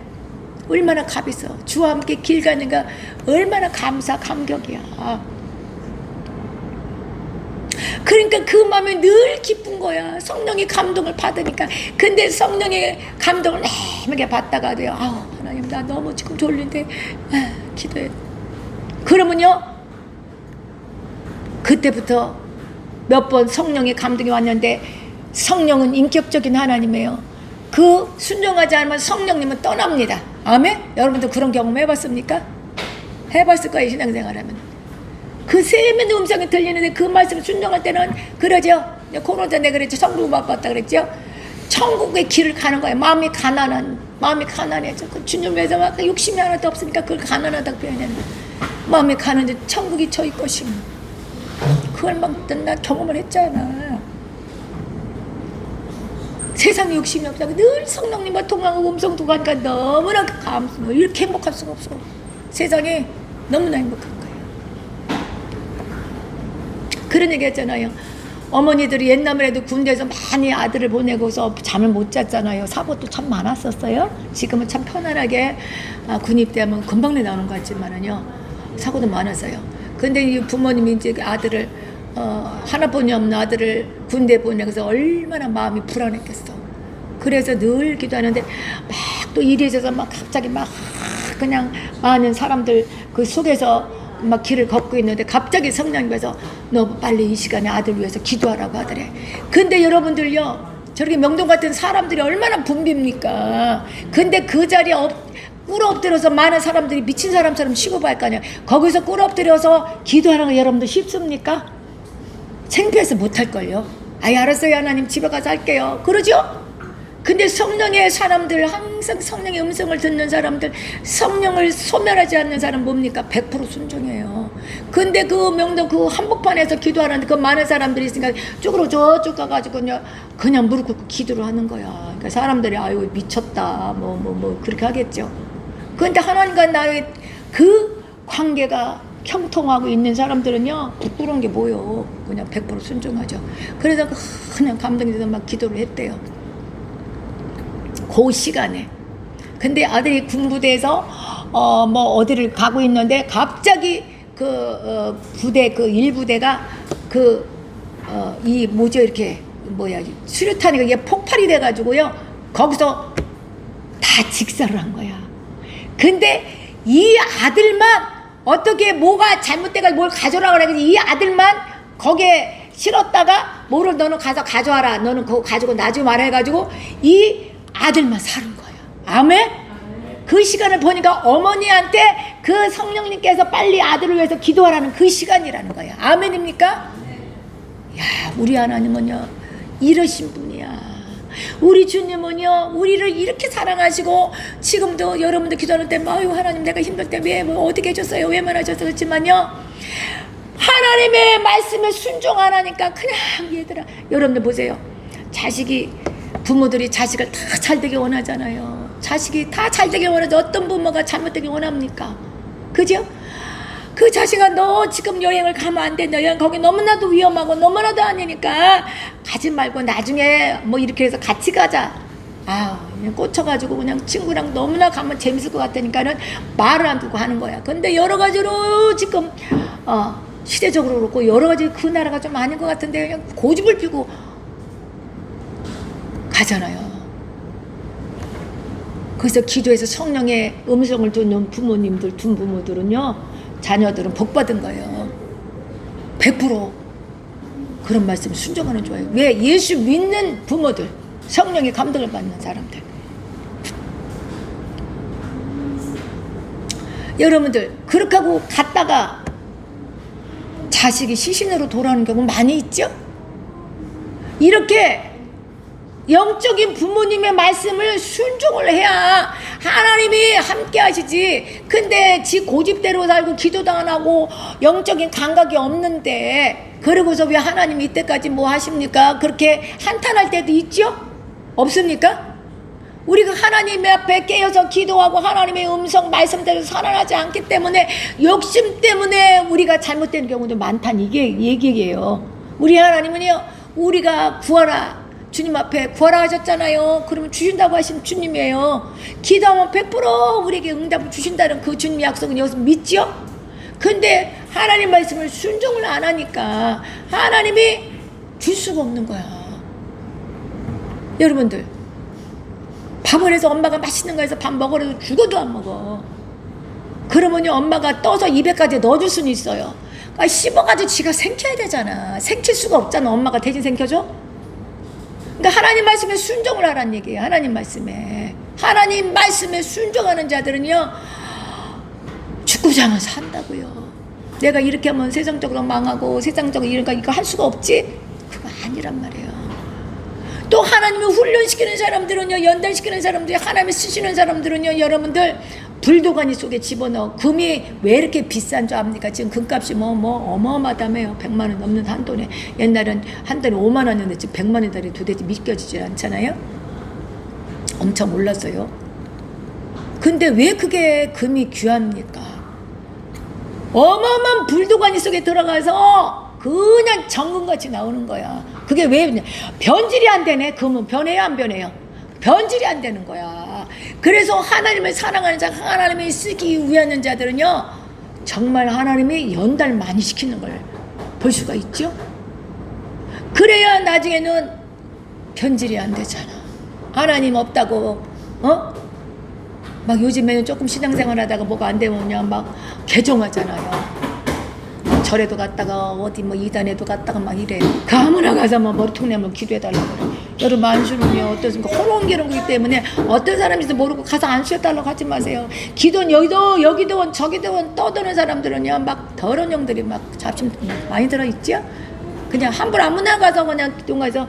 얼마나 값있어. 주와 함께 길 가는가 얼마나 감격이야. 그러니까 그 마음이 늘 기쁜 거야. 성령의 감동을 받으니까. 근데 성령의 감동을 내게 받다가도요 아우 하나님 나 너무 지금 졸린데 기도해. 그러면요 그때부터 몇 번 성령의 감동이 왔는데 성령은 인격적인 하나님이에요. 그 순종하지 않으면 성령님은 떠납니다. 아멘? 여러분도 그런 경험 해봤습니까? 해봤을 거예요. 신앙생활하면 그 세미는 음성이 들리는데 그 말씀을 순종할 때는 그러죠. 코로나 전에 그랬죠. 성부 못 봤다 그랬죠. 천국의 길을 가는 거예요. 마음이 가난해져. 그 주님에서 막 욕심이 하나도 없으니까 그걸 가난하다고 표현하는 거예요. 마음이 가난해 천국이 저희 것이면 그걸 막 나 경험을 했잖아. 세상에 욕심이 없다고 늘 성령님과 통하고 음성도 가니까 너무나 감사해요. 이렇게 행복할 수가 없어. 세상에 너무나 행복한 거예요. 그런 얘기 했잖아요. 어머니들이 옛날에 해도 군대에서 많이 아들을 보내고서 잠을 못 잤잖아요. 사고도 참 많았었어요. 지금은 참 편안하게 군입대하면 금방 나오는 것 같지만은요 사고도 많았어요. 근데 이 부모님이 이제 아들을 하나뿐이 없는 아들을 군대 보내고서 얼마나 마음이 불안했겠어. 그래서 늘 기도하는데 막 또 일이 있어서 막 갑자기 막 그냥 많은 사람들 그 속에서 막 길을 걷고 있는데 갑자기 성령님께서 너 빨리 이 시간에 아들 위해서 기도하라고 하더래. 근데 여러분들요 저렇게 명동 같은 사람들이 얼마나 붐빕니까. 근데 그 자리에 꿇어 엎드려서 많은 사람들이 미친 사람처럼 쉬고갈 거 아니야. 거기서 꿇어 엎드려서 기도하는 거 여러분들 쉽습니까? 창피해서 못할걸요. 아이 알았어요 하나님 집에 가서 할게요. 그러죠? 근데 성령의 사람들 항상 성령의 음성을 듣는 사람들 성령을 소멸하지 않는 사람 뭡니까? 100% 순종해요. 근데 그 명동 그 한복판에서 기도하는데 그 많은 사람들이 있으니까 쪽으로 저쪽 가가지고 그냥 무릎 꿇고 기도를 하는 거야. 그러니까 사람들이 아유 미쳤다 뭐 그렇게 하겠죠. 근데 하나님과 나의 그 관계가 형통하고 있는 사람들은요 부끄러운 게 뭐요. 그냥 100% 순종하죠. 그래서 그냥 감동이 돼서 막 기도를 했대요. 그 시간에. 근데 아들이 군부대에서 뭐 어디를 가고 있는데 갑자기 그 부대 그 일부대가 이 뭐죠 이렇게 수류탄이 이게 폭발이 돼가지고요 거기서 다 직사를 한 거야. 근데 이 아들만 어떻게 뭐가 잘못돼가지고 뭘 가져오라고 그래서 이 아들만 거기에 실었다가 뭐를 너는 가서 가져와라. 너는 그거 가지고 놔주고 말아 해가지고 이 아들만 사는 거야. 아멘? 그 시간을 보니까 어머니한테 그 성령님께서 빨리 아들을 위해서 기도하라는 그 시간이라는 거야. 아멘입니까? 야, 우리 하나님은요 이러신 분이야. 우리 주님은요 우리를 이렇게 사랑하시고 지금도 여러분들 기도하는 때 아유 하나님 내가 힘들 때 왜 어떻게 해줬어요 왜만 하셨어 그렇지만요 하나님의 말씀에 순종 안 하니까 그냥 얘들아 여러분들 보세요. 자식이 부모들이 자식을 다 잘되게 원하잖아요. 자식이 다 잘되게 원하죠. 어떤 부모가 잘못되게 원합니까? 그죠? 그 자식아, 너 지금 여행을 가면 안 된다. 여행 거기 너무나도 위험하고 너무나도 아니니까 가지 말고 나중에 뭐 이렇게 해서 같이 가자. 그냥 꽂혀가지고 그냥 친구랑 너무나 가면 재밌을 것 같으니까는 말을 안 두고 하는 거야. 근데 여러 가지로 지금 시대적으로 그렇고 여러 가지 그 나라가 좀 아닌 것 같은데 그냥 고집을 피고 가잖아요. 그래서 기도해서 성령의 음성을 듣는 부모님들, 둔 부모들은요, 자녀들은 복 받은 거예요. 100% 그런 말씀 순종하는 좋아요. 왜? 예수 믿는 부모들, 성령의 감동을 받는 사람들. 여러분들 그렇게 하고 갔다가 자식이 시신으로 돌아오는 경우 많이 있죠? 이렇게 영적인 부모님의 말씀을 순종을 해야 하나님이 함께 하시지. 근데 지 고집대로 살고 기도도 안 하고 영적인 감각이 없는데 그러고서 왜 하나님이 이때까지 뭐 하십니까? 그렇게 한탄할 때도 있죠? 없습니까? 우리가 하나님 앞에 깨어서 기도하고 하나님의 음성 말씀대로 살아나지 않기 때문에 욕심 때문에 우리가 잘못된 경우도 많다는 이게 얘기예요. 우리 하나님은요, 우리가 구하라, 주님 앞에 구하라 하셨잖아요. 그러면 주신다고 하신 주님이에요. 기도하면 100% 우리에게 응답을 주신다는 그 주님의 약속은 여기서 믿죠? 근데 하나님 말씀을 순종을 안 하니까 하나님이 줄 수가 없는 거야. 여러분들 밥을 해서 엄마가 맛있는 거 해서 밥 먹으라도 죽어도 안 먹어. 그러면요, 엄마가 떠서 입에까지 넣어줄 수는 있어요. 그러니까 씹어가지고 지가 생겨야 되잖아. 생길 수가 없잖아. 엄마가 대신 생겨줘? 그러니까 하나님 말씀에 순종을 하라는 얘기예요. 하나님 말씀에. 하나님 말씀에 순종하는 자들은요, 죽고자 하면 산다고요. 내가 이렇게 하면 세상적으로 망하고 세상적으로 이러니까 이거 할 수가 없지? 그거 아니란 말이에요. 또 하나님을 훈련시키는 사람들은요, 연단시키는 사람들이, 하나님을 쓰시는 사람들은요, 여러분들 불도가니 속에 집어넣어. 금이 왜 이렇게 비싼 줄 압니까? 지금 금값이 뭐 어마어마하다며요. 100만 원 넘는 한 돈에. 옛날엔 한 달에 5만 원이었는데 지금 100만 원짜리 도대체 믿겨지지 않잖아요. 엄청 올랐어요. 근데 왜 그게 금이 귀합니까? 어마어마한 불도가니 속에 들어가서 그냥 정금같이 나오는 거야. 그게 왜 변질이 안 되네. 금은 변해요, 안 변해요? 변질이 안 되는 거야. 그래서 하나님을 사랑하는 자, 하나님이 쓰기 위하는 자들은요, 정말 하나님이 연달 많이 시키는 걸 볼 수가 있죠. 그래야 나중에는 변질이 안 되잖아. 하나님 없다고 막 요즘에는 조금 신앙생활 하다가 뭐가 안 되면 그냥 막 개종하잖아요. 절에도 갔다가 어디 뭐 이단에도 갔다가 막 이래. 그 아무나 가서 뭐 머리통 내면 기도해달라고 그래. 여러분, 안수는요, 어떻습니까? 호롱 기록이기 때문에 어떤 사람인지도 모르고 가서 안수해달라고 하지 마세요. 기도는 여기도 저기도 떠드는 사람들은요, 막 더러운 영들이 막 잡심 많이 들어있죠? 그냥 함부로 아무나 가서 그냥 기도가서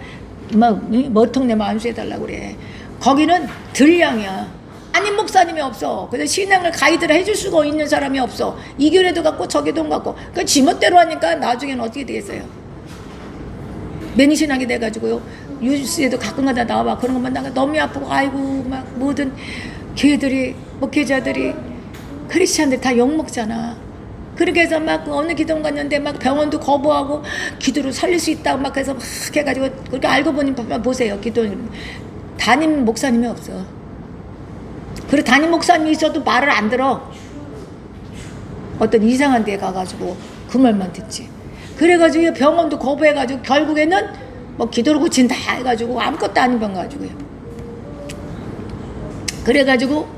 막 머리통 내면 안수해달라고 그래. 거기는 들량이야. 아닌 목사님이 없어. 그래서 신앙을 가이드를 해줄 수가 있는 사람이 없어. 이 교회도 갖고 저기도 갖고. 그 지멋대로 하니까 나중에는 어떻게 되겠어요? 매니신하게 돼가지고요, 뉴스에도 가끔가다 나와봐. 그런 것만 나가 너무 아프고, 아이고, 막 모든 교회들이, 목회자들이, 크리스찬들 다 욕먹잖아. 그렇게 해서 막 어느 기도원 갔는데 막 병원도 거부하고 기도로 살릴 수 있다고 막 해서 막 해가지고, 그렇게 알고 보니 보세요. 기도원 담임 목사님이 없어. 그리고 담임 목사님이 있어도 말을 안 들어. 어떤 이상한 데 가가지고 그 말만 듣지. 그래가지고 병원도 거부해가지고 결국에는 뭐 기도를 고친다 해가지고 아무것도 아닌 병 가지고요. 그래가지고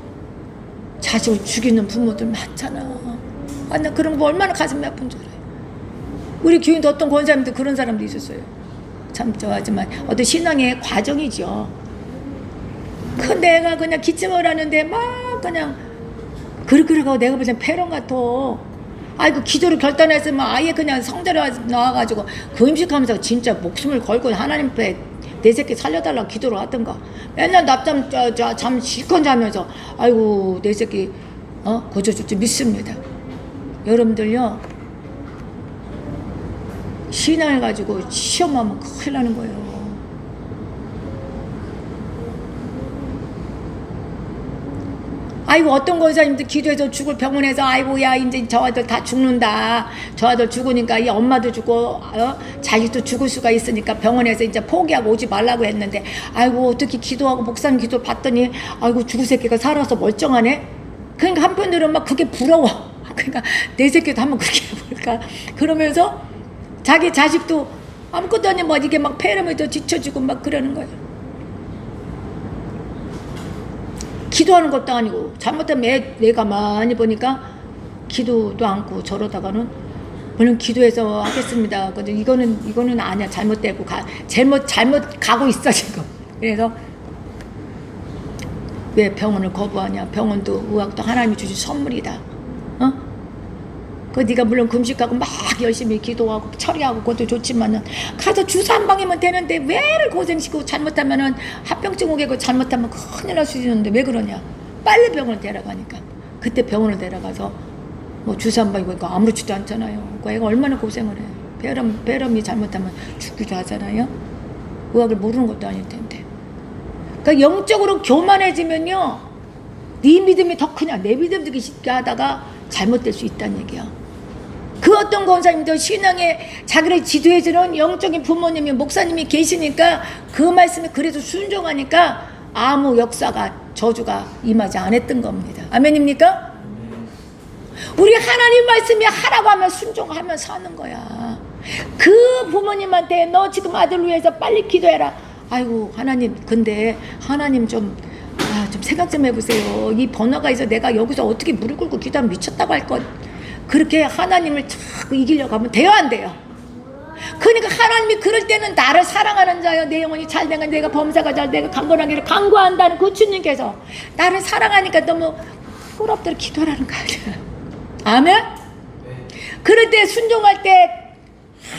자식을 죽이는 부모들 많잖아. 나 그런 거 얼마나 가슴이 아픈 줄 알아요. 우리 교인도 어떤 권사님도 그런 사람도 있었어요. 참 좋아하지만 어떤 신앙의 과정이죠. 근데 내가 그냥 기침을 하는데 막 그냥 그러고 내가 보기엔 폐렴 같아. 아이고, 기도를 결단했으면 아예 그냥 성대로 나와가지고 그 음식하면서 진짜 목숨을 걸고 하나님 앞에 내 새끼 살려달라고 기도를 하던가. 맨날 낮잠 잠 실컷 자면서 아이고 내 새끼 고쳐줄 줄 믿습니다. 여러분들요, 신앙을 가지고 시험하면 큰일 나는 거예요. 아이고 어떤 권사님들 기도해서 죽을 병원에서 아이고 야 이제 저 아들 다 죽는다. 저 아들 죽으니까 이 엄마도 죽고 자식도 죽을 수가 있으니까 병원에서 이제 포기하고 오지 말라고 했는데 아이고 어떻게 기도하고 목사님 기도 봤더니 아이고 죽을 새끼가 살아서 멀쩡하네. 그러니까 한편으로는 막 그게 부러워. 그러니까 내 새끼도 한번 그렇게 해볼까 그러면서 자기 자식도 아무것도 아니고 막 이게 막 폐렴에도 지쳐지고 막 그러는 거예요. 기도하는 것도 아니고 잘못하면 애 가만히 보니까 기도도 않고 저러다가는 물론 기도해서 하겠습니다. 근데 이거는 아니야. 잘못되고 잘못 가고 있어 지금. 그래서 왜 병원을 거부하냐? 병원도 의학도 하나님이 주신 선물이다. 그 네가 물론 금식하고 막 열심히 기도하고 처리하고 그것도 좋지만은 가서 주사 한 방이면 되는데 왜를 고생시키고 잘못하면은 합병증 오게고 잘못하면 큰일 날 수 있는데 왜 그러냐? 빨리 병원을 데려가니까 그때 병원을 데려가서 뭐 주사 한 방이 보니까 아무렇지도 않잖아요. 그 애가 얼마나 고생을 해. 폐렴이 잘못하면 죽기도 하잖아요. 의학을 모르는 것도 아닐 텐데. 그러니까 영적으로 교만해지면요, 네 믿음이 더 크냐 내 믿음도 쉽게 하다가 잘못될 수 있다는 얘기야. 그 어떤 권사님도 신앙에 자기를 지도해주는 영적인 부모님이 목사님이 계시니까 그 말씀에 그래도 순종하니까 아무 역사가 저주가 임하지 않았던 겁니다. 아멘입니까? 우리 하나님 말씀이 하라고 하면 순종하면 사는 거야. 그 부모님한테 너 지금 아들 위해서 빨리 기도해라. 아이고 하나님 근데 하나님 좀 생각 좀 해보세요. 이 번화가 있어 내가 여기서 어떻게 무릎 꿇고 기도하면 미쳤다고 할 것. 그렇게 하나님을 자꾸 이기려고 하면 돼요 안 돼요? 그러니까 하나님이 그럴 때는 나를 사랑하는 자여 내 영혼이 잘되가 내가 범사가 잘 내가 강건하기를 간구한다는 그 주님께서 나를 사랑하니까 너무 꿀업대로 기도하라는 거 아니야. 아멘? 그럴 때 순종할 때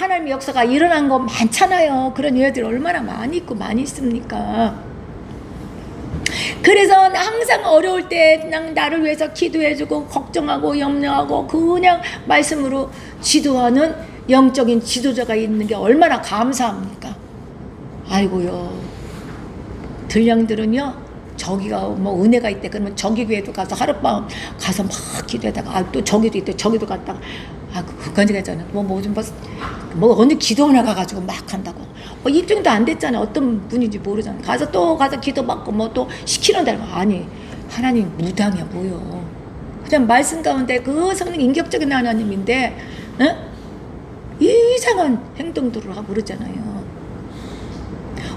하나님의 역사가 일어난 거 많잖아요. 그런 예들이 얼마나 많이 있고 많이 있습니까? 그래서 항상 어려울 때 그냥 나를 위해서 기도해주고 걱정하고 염려하고 그냥 말씀으로 지도하는 영적인 지도자가 있는 게 얼마나 감사합니까? 아이고요. 들량들은요 저기가 뭐 은혜가 있대 그러면 저기 교회도 가서 하룻밤 가서 막 기도하다가 또 저기도 있대 저기도 갔다가 그건 되잖아. 뭐 어느 기도 하나 가가지고 막 한다고. 입증도 안 됐잖아. 어떤 분인지 모르잖아. 가서 기도 받고 뭐 또 시키는 대로 아니 하나님 무당이야 뭐요. 그냥 말씀 가운데 그 성령 인격적인 하나님인데 이상한 행동들을 하고 그러잖아요.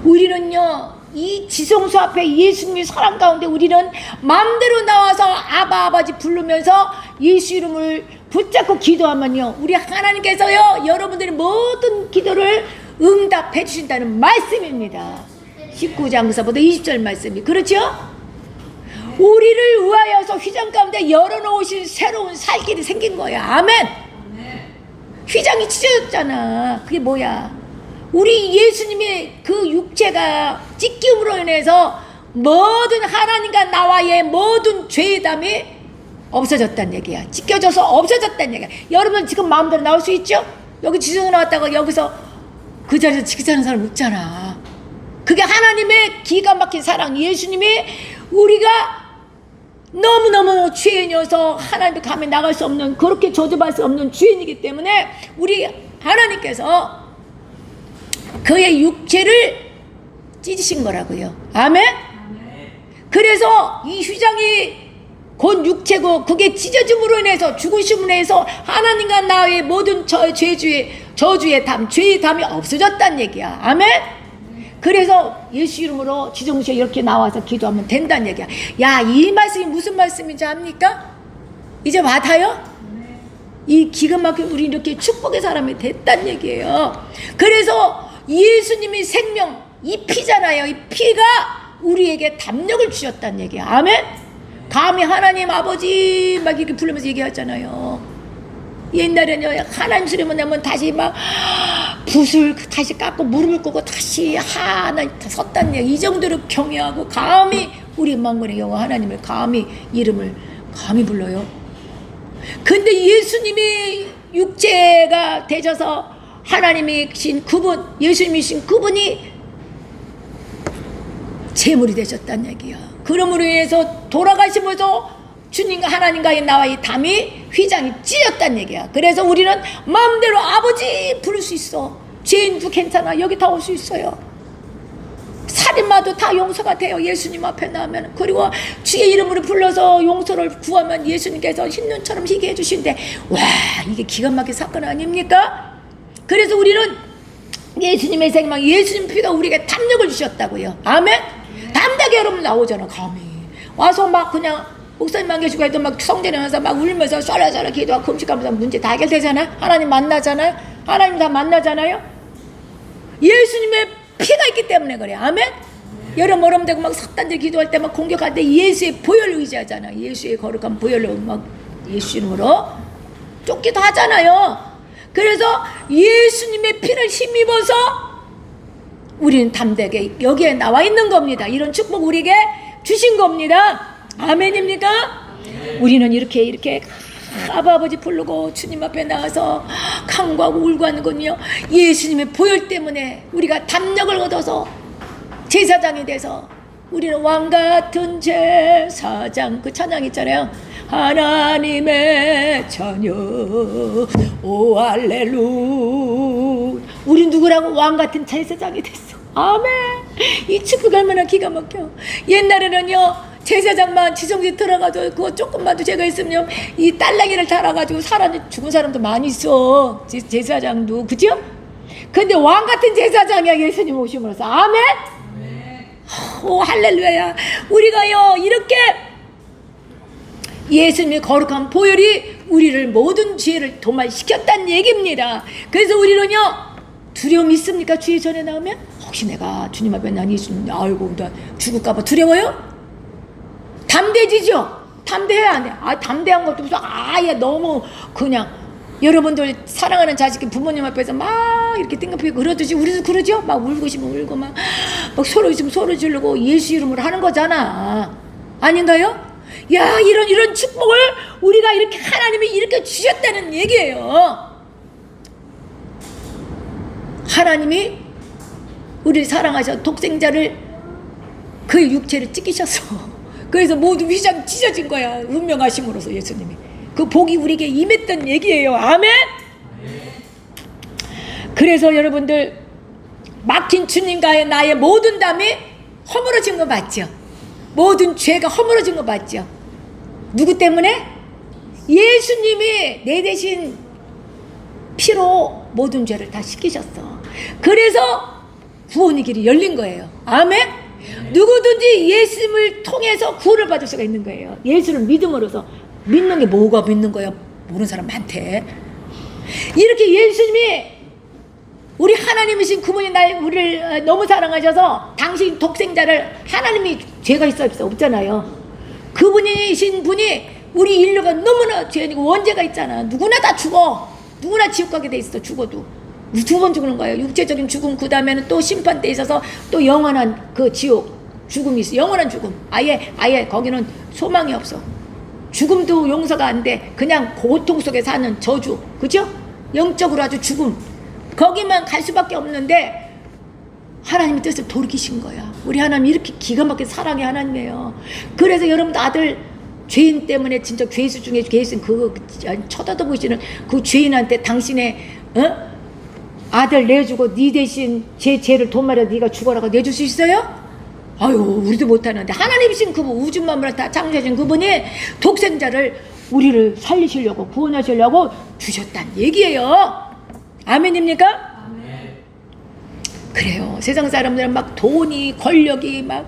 우리는요 이 지성소 앞에 예수님의 사랑 가운데 우리는 마음대로 나와서 아버지 부르면서 예수 이름을 붙잡고 기도하면요 우리 하나님께서요 여러분들의 모든 기도를 응답해 주신다는 말씀입니다. 19장서부터 20절 말씀이 그렇죠? 우리를 위하여서 휘장 가운데 열어놓으신 새로운 살 길이 생긴 거야. 아멘. 휘장이 찢어졌잖아. 그게 뭐야? 우리 예수님의 그 육체가 찢김으로 인해서 모든 하나님과 나와의 모든 죄담이 없어졌다는 얘기야. 찢겨져서 없어졌다는 얘기야. 여러분 지금 마음대로 나올 수 있죠? 여기 지성에 나왔다가 여기서 그 자리에서 지키자는 사람 없잖아. 그게 하나님의 기가 막힌 사랑. 예수님이 우리가 너무너무 죄인이어서 하나님의 감에 나갈 수 없는 그렇게 저주받을 수 없는 죄인이기 때문에 우리 하나님께서 그의 육체를 찢으신 거라고요. 아멘? 그래서 이 휘장이 곧 육체고 그게 찢어짐으로 인해서 죽으심으로 인해서 하나님과 나의 모든 저주의 담, 죄의 담이 없어졌다는 얘기야. 아멘? 그래서 예수 이름으로 지정시에 이렇게 나와서 기도하면 된다는 얘기야. 야, 이 말씀이 무슨 말씀인지 압니까? 이제 와닿아요? 이 기가 막힌 우리 이렇게 축복의 사람이 됐다는 얘기예요. 그래서 예수님이 생명, 이 피잖아요. 이 피가 우리에게 담력을 주셨다는 얘기야. 아멘? 감히 하나님 아버지 막 이렇게 부르면서 얘기하잖아요. 옛날에는 하나님 소리만 나면 다시 막 붓을 다시 깎고 무릎을 꿇고 다시 하나 섰다는 얘기. 이 정도로 경외하고 감히 우리 만군의 여호와 하나님을 감히 이름을 감히 불러요. 근데 예수님이 육체가 되셔서 하나님이신 그분, 예수님이신 그분이 제물이 되셨다는 얘기야. 그러므로 인해서 돌아가시면서 주님과 하나님과의 나와의 담이 휘장이 찢었다는 얘기야. 그래서 우리는 마음대로 아버지 부를 수 있어. 죄인도 괜찮아. 여기 다 올 수 있어요. 살인마도 다 용서가 돼요. 예수님 앞에 나오면. 그리고 주의 이름으로 불러서 용서를 구하면 예수님께서 흰눈처럼 희게 해주신대. 와, 이게 기가 막힌 사건 아닙니까? 그래서 우리는 예수님의 생명, 예수님 피가 우리에게 담력을 주셨다고요. 아멘? 담대하게 여러분 나오잖아. 감히 와서 막 그냥 목사님 안 계시고 해도 막 성전에 와서 막 울면서 쏴라쏴라 기도하고 금식하면서 문제 다 해결되잖아요. 하나님 만나잖아요. 하나님 다 만나잖아요. 예수님의 피가 있기 때문에 그래. 아멘? 여러모름 되고 막 석단들 기도할 때 막 공격할 때 예수의 보혈을 의지하잖아. 예수의 거룩한 보혈로 막 예수 이름으로 쫓기도 하잖아요. 그래서 예수님의 피를 힘입어서 우리는 담대하게 여기에 나와 있는 겁니다. 이런 축복 우리에게 주신 겁니다. 아멘입니까? 우리는 이렇게 아버지 부르고 주님 앞에 나와서 간구하고 울고 하는군요. 예수님의 보혈 때문에 우리가 담력을 얻어서 제사장이 돼서 우리는 왕같은 제사장, 그 찬양 있잖아요. 하나님의 자녀 오 할렐루. 우리 누구라고? 왕같은 제사장이 됐어. 아멘. 이 축복이 얼마나 기가 막혀. 옛날에는요 제사장만 지성지 들어가도 그거 조금만도 죄가 있으면 이 딸랑이를 달아가지고 죽은 사람도 많이 있어. 제사장도. 그죠? 근데 왕같은 제사장이야. 예수님 오심으로써. 아멘. 오 할렐루야. 우리가요 이렇게 예수님의 거룩한 보혈이 우리를 모든 죄를 도말시켰다는 얘기입니다. 그래서 우리는요 두려움이 있습니까? 주의 전에 나오면? 혹시 내가 주님 앞에 난 예수님 아이고 나 죽을까봐 두려워요? 담대해지죠? 담대해야 안 돼. 담대한 것도 무슨 아예 너무 그냥 여러분들 사랑하는 자식이 부모님 앞에서 막 이렇게 띵급하게 그러듯이 우리도 그러죠? 막 울고 싶으면 울고 막 소리 있으면 소리 지르고 예수 이름으로 하는 거잖아. 아닌가요? 야, 이런 축복을 우리가 이렇게 하나님이 이렇게 주셨다는 얘기예요. 하나님이 우리를 사랑하셔 독생자를 그의 육체를 찢기셨어. 그래서 모두 위장 찢어진 거야. 운명하심으로써 예수님이. 그 복이 우리에게 임했던 얘기예요. 아멘? 그래서 여러분들 막힌 주님과의 나의 모든 담이 허물어진 거 맞죠? 모든 죄가 허물어진 거 맞죠? 누구 때문에? 예수님이 내 대신 피로 모든 죄를 다 씻기셨어. 그래서 구원의 길이 열린 거예요. 아멘? 누구든지 예수님을 통해서 구원을 받을 수가 있는 거예요. 예수를 믿음으로써. 믿는 게 뭐가 믿는 거야? 모르는 사람 많대. 이렇게 예수님이 우리 하나님이신 그분이 우리를 너무 사랑하셔서 당신 독생자를 하나님이 죄가 있어 없어? 없잖아요. 그분이신 분이 우리 인류가 너무나 죄인이고 원죄가 있잖아. 누구나 다 죽어. 누구나 지옥 가게 돼 있어. 죽어도. 두 번 죽는 거예요. 육체적인 죽음, 그 다음에는 또 심판대에 있어서 또 영원한 그 지옥 죽음이 있어. 영원한 죽음. 아예 거기는 소망이 없어. 죽음도 용서가 안 돼. 그냥 고통 속에 사는 저주. 그죠? 영적으로 아주 죽음. 거기만 갈 수밖에 없는데 하나님의 뜻을 돌이키신 거야. 우리 하나님 이렇게 기가 막힌 사랑의 하나님이에요. 그래서 여러분들 아들 죄인 때문에 진짜 괴수 중에 괴수는 그거 쳐다도 보시는 그 죄인한테 당신의 아들 내주고 네 대신 제 죄를 도말해 네가 죽어라고 내줄 수 있어요? 아유 우리도 못하는데 하나님이신 그분 우주 만물을 다 창조하신 그분이 독생자를 우리를 살리시려고 구원하시려고 주셨다는 얘기예요. 아멘입니까? 아멘. 그래요. 세상 사람들은 막 돈이 권력이 막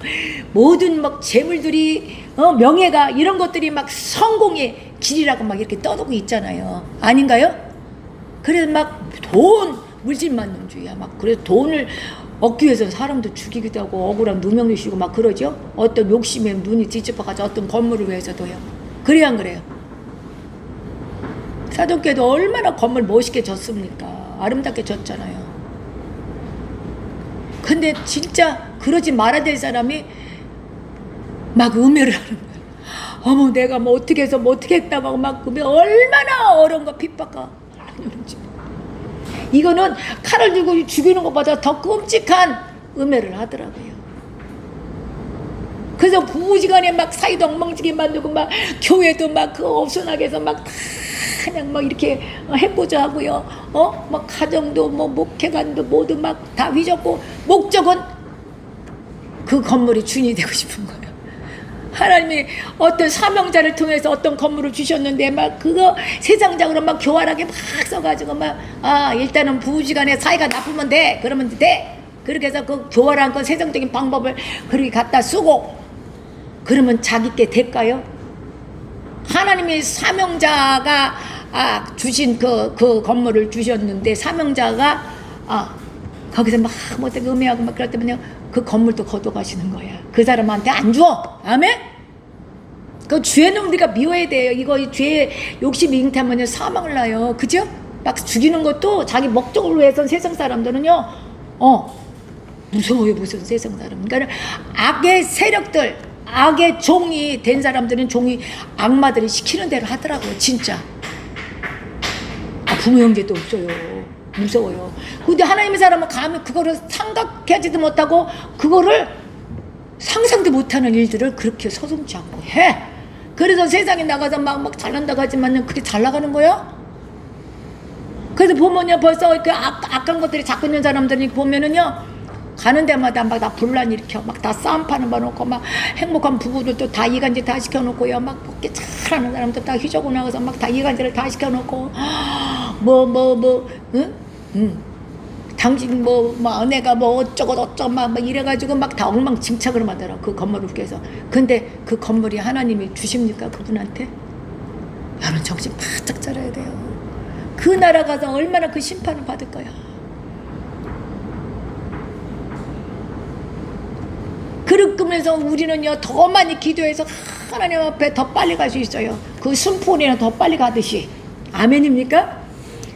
모든 막 재물들이 명예가 이런 것들이 막 성공의 길이라고 막 이렇게 떠들고 있잖아요. 아닌가요? 그래서 막 돈 물질만능주의야. 막 그래서 돈을 얻기 위해서 사람도 죽이기도 하고 억울한 누명도 씌고 막 그러죠. 어떤 욕심에 눈이 뒤집어가지고 어떤 건물을 위해서도요. 그래야 안 그래요? 사돈께도 얼마나 건물 멋있게 졌습니까? 아름답게 졌잖아요. 근데 진짜 그러지 말아야 될 사람이 막 음해를 하는 거야. 어머 내가 뭐 어떻게 해서 뭐 어떻게 했다 막 얼마나 어려운 거 핍박가. 이거는 칼을 들고 죽이는 것보다 더 끔찍한 음해를 하더라고요. 그래서 부지간에 막 사이도 엉망지게 만들고 막 교회도 막 그 없어나게 해서 막 다 그냥 막 이렇게 해보자 하고요. 막 가정도 뭐 목회관도 모두 막 다 휘젓고 목적은 그 건물이 주인이 되고 싶은 거예요. 하나님이 어떤 사명자를 통해서 어떤 건물을 주셨는데 막 그거 세상적으로 막 교활하게 막 써가지고 막 일단은 부부지간에 사이가 나쁘면 돼 그러면 돼 그렇게 해서 그 교활한 그 세상적인 방법을 그렇게 갖다 쓰고 그러면 자기께 될까요? 하나님이 사명자가 주신 그 건물을 주셨는데 사명자가 거기서 막 못하게 음해하고 막 그럴 때면요 그 건물도 거둬가시는 거야. 그 사람한테 안 줘. 아멘? 그 죄는 우리가 미워야 돼요. 이거 죄 욕심이 잉태하면 사망을 나요. 그죠? 막 죽이는 것도 자기 목적을 위해서 세상 사람들은요 무서워요. 무슨 세상 사람. 그러니까 악의 세력들 악의 종이 된 사람들은 종이 악마들이 시키는 대로 하더라고요. 진짜 부모 형제도 없어요. 무서워요. 근데 하나님의 사람은 감히 그거를 생각하지도 못하고 그거를 상상도 못하는 일들을 그렇게 서슴지 않고 해. 그래서 세상에 나가서 막 잘난다고 하지만 그게 잘 나가는 거야? 그래서 보면요 벌써 그 악한 것들이 잡고 있는 사람들이 보면은요 가는 데마다 막 다 분란 일으켜 막 다 싸움 파는 거 놓고 막 행복한 부부들도 다 이간질 다 시켜놓고요 막 복귀 잘하는 사람들 다 휘저고 나가서 막 다 이간질을 다 시켜놓고 당신 내가 어쩌고 막 이래가지고 막 다 엉망진창으로 만들어 그 건물을 위해서. 근데 그 건물이 하나님이 주십니까 그분한테? 여러분 정신 바짝 차려야 돼요. 그 나라 가서 얼마나 그 심판을 받을 거야. 그러면서 우리는요 더 많이 기도해서 하나님 앞에 더 빨리 갈 수 있어요. 그 순풍이나 더 빨리 가듯이. 아멘입니까?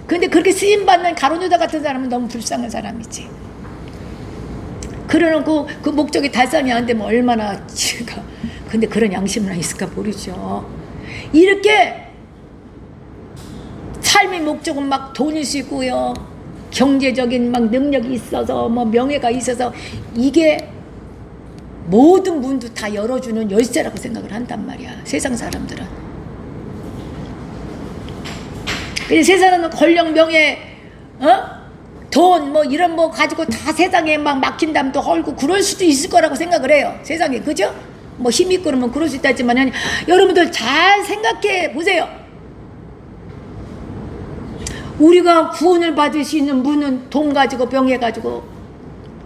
근데 그렇게 쓰임받는 가룟유다 같은 사람은 너무 불쌍한 사람이지. 그러놓고 그 목적이 달성이 안 되면 얼마나 지가. 근데 그런 양심은 있을까 모르죠. 이렇게 삶의 목적은 막 돈일 수 있고요. 경제적인 막 능력이 있어서 명예가 있어서 이게 모든 문도 다 열어주는 열쇠라고 생각을 한단 말이야. 세상 사람들은. 근데 세상은 권력, 명예, 돈 이런 가지고 다 세상에 막 막힌 담도 헐고 그럴 수도 있을 거라고 생각을 해요. 세상에. 그죠? 힘 있고 그러면 그럴 수 있다지만 여러분들 잘 생각해 보세요. 우리가 구원을 받을 수 있는 문은 돈 가지고 명예 가지고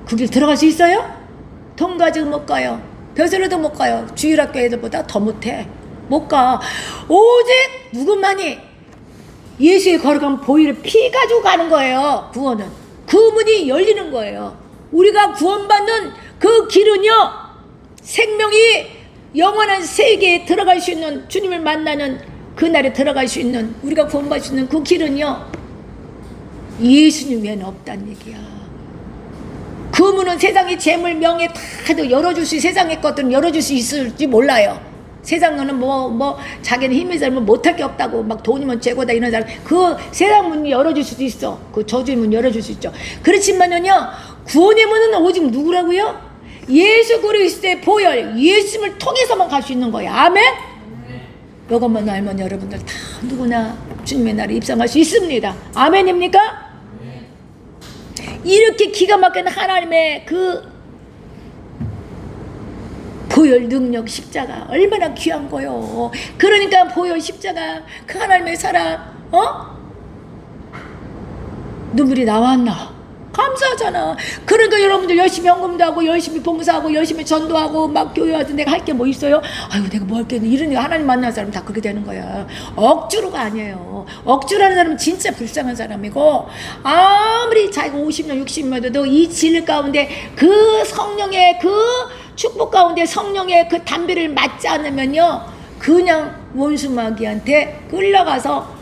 그 길 들어갈 수 있어요? 돈 가지고 못 가요. 벼슬로도 못 가요. 주일학교 애들보다 더 못해. 못 가. 오직 누구만이 예수의 걸어간 보혈을 피 가지고 가는 거예요. 구원은. 그 문이 열리는 거예요. 우리가 구원받는 그 길은요. 생명이 영원한 세계에 들어갈 수 있는 주님을 만나는 그날에 들어갈 수 있는 우리가 구원받을 수 있는 그 길은요. 예수님 외에는 없다는 얘기야. 그 문은 세상의 재물, 명예 다 열어줄 수, 세상의 것들은 열어줄 수 있을지 몰라요. 세상은 자기는 힘이 있으면 못할 게 없다고, 막 돈이면 최고다 이런 사람, 그 세상 문이 열어줄 수도 있어. 그 저주의 문 열어줄 수 있죠. 그렇지만은요, 구원의 문은 오직 누구라고요? 예수 그리스도의 보혈, 예수님을 통해서만 갈 수 있는 거예요. 아멘? 이것만 알면 여러분들 다 누구나 주님의 나라에 입성할 수 있습니다. 아멘입니까? 이렇게 기가 막힌 하나님의 그 보혈 능력 십자가 얼마나 귀한 거요. 그러니까 보혈 십자가 그 하나님의 사랑 눈물이 나왔나? 감사하잖아. 그러니까 여러분들 열심히 헌금도 하고 열심히 봉사하고 열심히 전도하고 막 교회 와서 내가 할 게 뭐 있어요? 아유 내가 뭐 할게. 이런 하나님 만난 사람 다 그렇게 되는 거야. 억지로가 아니에요. 억지로 하는 사람은 진짜 불쌍한 사람이고 아무리 자기가 50년 60년 돼도 이 질 가운데 그 성령의 그 축복 가운데 성령의 그 담비를 맞지 않으면요 그냥 원수마귀한테 끌려가서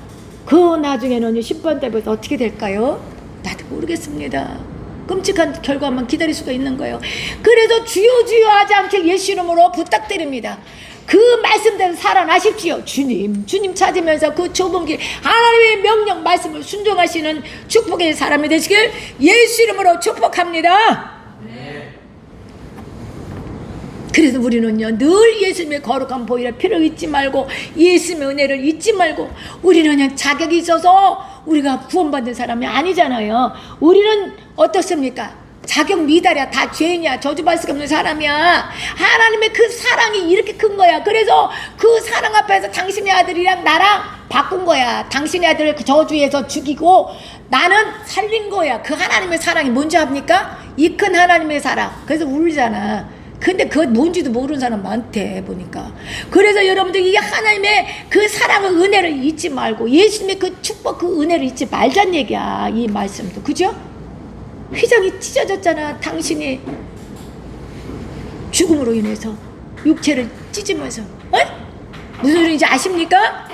그 나중에는 심판대에서 어떻게 될까요? 나도 모르겠습니다. 끔찍한 결과만 기다릴 수가 있는 거예요. 그래서 주여 주여 하지 않게 예수 이름으로 부탁드립니다. 그 말씀대로 살아나십시오. 주님 찾으면서 그 좁은 길 하나님의 명령 말씀을 순종하시는 축복의 사람이 되시길 예수 이름으로 축복합니다. 그래서 우리는요 늘 예수님의 거룩한 보혈의 피를 잊지 말고 예수님의 은혜를 잊지 말고, 우리는 그냥 자격이 있어서 우리가 구원받은 사람이 아니잖아요. 우리는 어떻습니까? 자격 미달이야. 다 죄인이야. 저주받을 수 없는 사람이야. 하나님의 그 사랑이 이렇게 큰 거야. 그래서 그 사랑 앞에서 당신의 아들이랑 나랑 바꾼 거야. 당신의 아들을 그 저주에서 죽이고 나는 살린 거야. 그 하나님의 사랑이 뭔지 압니까? 이 큰 하나님의 사랑. 그래서 울잖아. 근데 그거 뭔지도 모르는 사람 많대 보니까. 그래서 여러분들 이 하나님의 그 사랑의 은혜를 잊지 말고 예수님의 그 축복 그 은혜를 잊지 말자는 얘기야. 이 말씀도. 그죠? 휘장이 찢어졌잖아. 당신이 죽음으로 인해서 육체를 찢으면서. 무슨 소리인지 아십니까?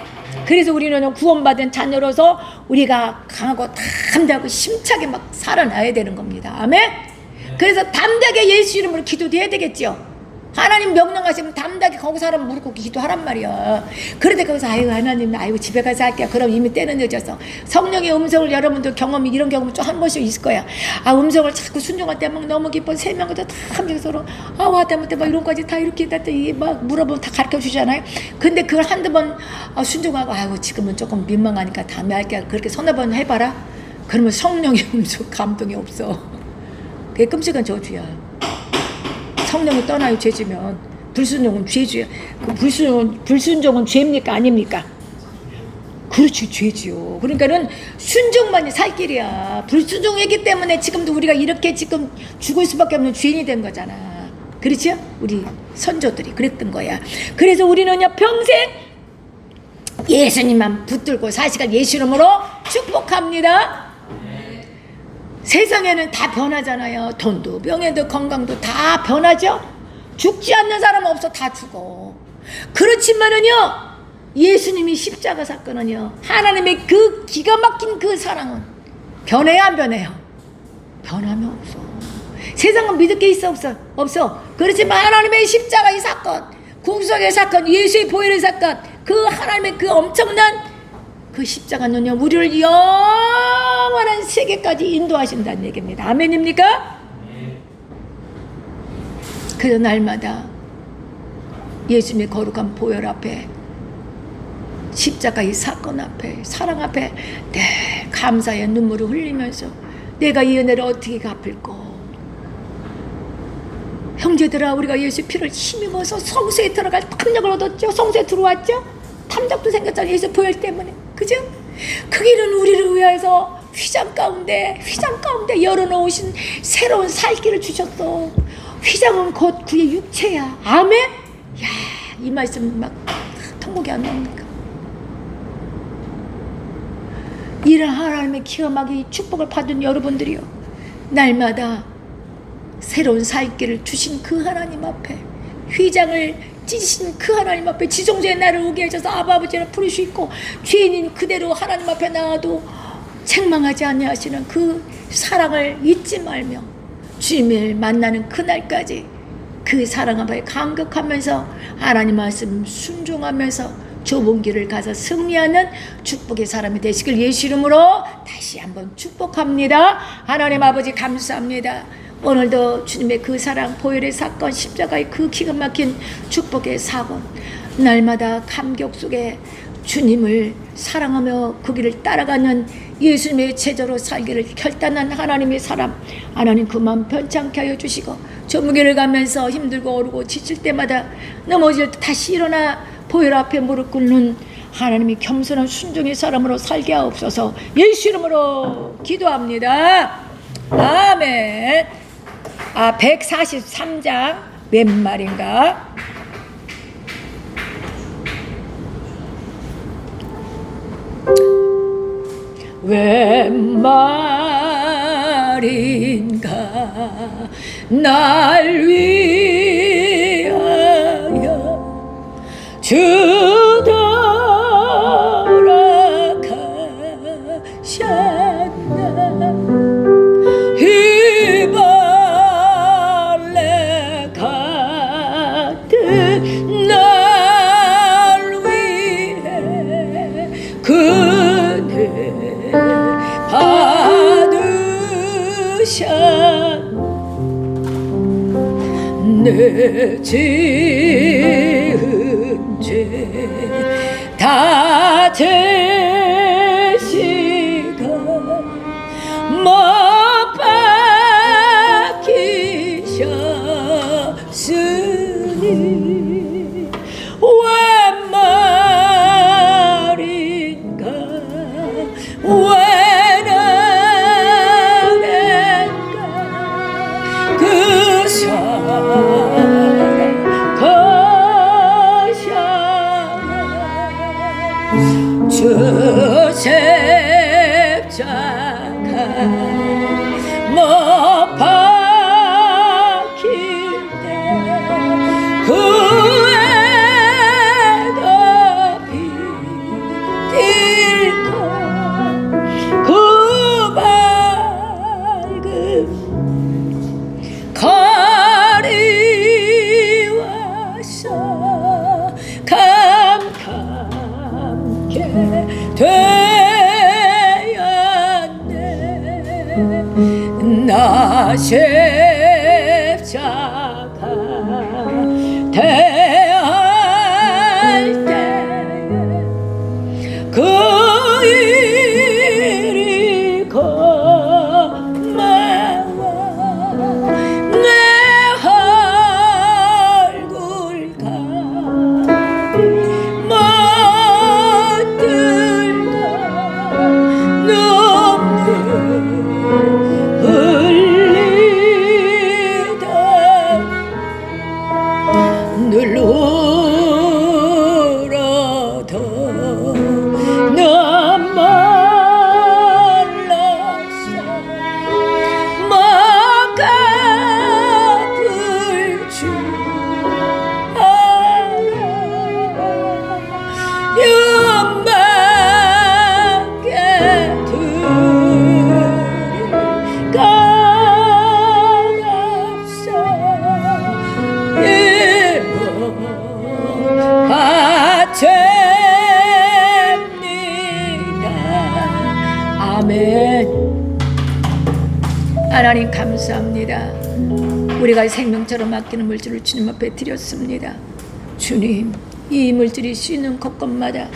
그래서 우리는 구원받은 자녀로서 우리가 강하고 담대하고 힘차게 막 살아나야 되는 겁니다. 아멘? 그래서 담대하게 예수 이름으로 기도해야 되겠죠. 하나님 명령하시면 담대하게 거기 사람 무릎 꿇고 기도하란 말이야. 그런데 거기서 아이고 하나님 아이고 집에 가서 할게요. 그럼 이미 때는 늦어서. 성령의 음성을 여러분들 경험이 이런 경험 좀 한 번씩 있을 거야. 음성을 자꾸 순종할 때 막 너무 기뻐 세 명도 다 함께 서로 하다못해 막 이런 거지 다 이렇게 막 물어보면 다 가르쳐 주잖아요. 근데 그걸 한두 번 순종하고 아이고 지금은 조금 민망하니까 다음에 할게. 그렇게 서너 번 해봐라. 그러면 성령의 음성 감동이 없어. 그게 끔찍한 저주야. 성령이 떠나요. 죄지면. 불순종은 죄지야. 그 불순종은 죄입니까 아닙니까? 그렇지, 죄지요. 그러니까는 순종만이 살 길이야. 불순종했기 때문에 지금도 우리가 이렇게 지금 죽을 수밖에 없는 죄인이 된 거잖아. 그렇죠? 우리 선조들이 그랬던 거야. 그래서 우리는요 평생 예수님만 붙들고 4시간 예수 이름으로 축복합니다. 세상에는 다 변하잖아요. 돈도 명예도 건강도 다 변하죠. 죽지 않는 사람 없어. 다 죽어. 그렇지만은요 예수님이 십자가 사건은요 하나님의 그 기가 막힌 그 사랑은 변해요 안 변해요? 변함이 없어. 세상은 믿을 게 있어 없어? 없어. 그렇지만 하나님의 십자가 이 사건, 구속의 사건, 예수의 보혈의 사건, 그 하나님의 그 엄청난 그 십자가는요 우리를 영원한 세계까지 인도하신다는 얘기입니다. 아멘입니까? 그래서 날마다 예수님의 거룩한 보혈 앞에 십자가 이 사건 앞에 사랑 앞에 감사의 눈물을 흘리면서 내가 이 은혜를 어떻게 갚을꼬. 형제들아 우리가 예수 피를 힘입어서 성소에 들어갈 탐욕을 얻었죠. 성소에 들어왔죠. 탐욕도 생겼잖아요. 예수 보혈 때문에. 그죠? 그 길은 우리를 위해서 휘장 가운데 열어놓으신 새로운 살 길을 주셨어. 휘장은 곧 그의 육체야. 아멘? 야, 이 말씀 막 통곡이 안 나옵니까? 이런 하나님의 기가 막힌 축복을 받은 여러분들이요 날마다 새로운 살 길을 주신 그 하나님 앞에 휘장을 찢으신 그 하나님 앞에 지성소에 나를 오게 하셔서 아버지를 부르시고 죄인인 그대로 하나님 앞에 나와도 책망하지 아니하시는 그 사랑을 잊지 말며 주님을 만나는 그날까지 그 사랑 앞에 감격하면서 하나님 말씀 순종하면서 좁은 길을 가서 승리하는 축복의 사람이 되시길 예수 이름으로 다시 한번 축복합니다. 하나님 아버지 감사합니다. 오늘도 주님의 그 사랑 보혈의 사건 십자가의 그 기가 막힌 축복의 사건 날마다 감격 속에 주님을 사랑하며 그 길을 따라가는 예수님의 제자로 살기를 결단한 하나님의 사람 하나님 그만 변찮게 하여 주시고 좁은 길을 가면서 힘들고 어렵고 지칠 때마다 넘어질 때 다시 일어나 보혈 앞에 무릎 꿇는 하나님이 겸손한 순종의 사람으로 살게 하옵소서. 예수 이름으로 기도합니다. 아멘. 143장 몇 말인가? 웬 말인가 날 위하여 주돌아가셨나 휘발레 같은 날 위해 그네 받으셨네 지은 죄 다 제시가 못 박히셨으니 왜 말인가 왜 나겠까 그 사랑 거셔 주 십자가 못 박힐 때 후회가 비딜까 그 밝은 거리 와서 감감게 되었네 나 십자가 대할 때에 그 일이 고마워 내 얼굴 못 들고 눈물 흘리다 늘 울어도 난 몰랐어 뭐가 될 줄 알아 연밖에 둘이가 없어 바칩니다. 아멘. 하나님 감사합니다. 우리가 생명처럼 아끼는 물질을 주님 앞에 드렸습니다. 주님, 이 물질이 쉬는 곳곳마다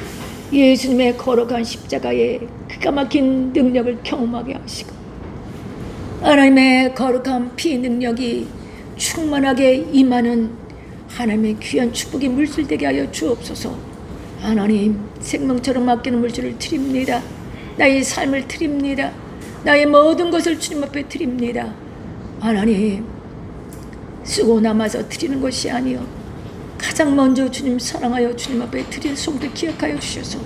예수님의 걸어간 십자가의 기가 막힌 능력을 경험하게 하시고 하나님의 거룩한 피 능력이 충만하게 임하는 하나님의 귀한 축복이 물질되게 하여 주옵소서. 하나님, 생명처럼 아끼는 물질을 드립니다. 나의 삶을 드립니다. 나의 모든 것을 주님 앞에 드립니다. 하나님, 쓰고 남아서 드리는 것이 아니요 가장 먼저 주님 사랑하여 주님 앞에 드릴 소원을 기억하여 주셔서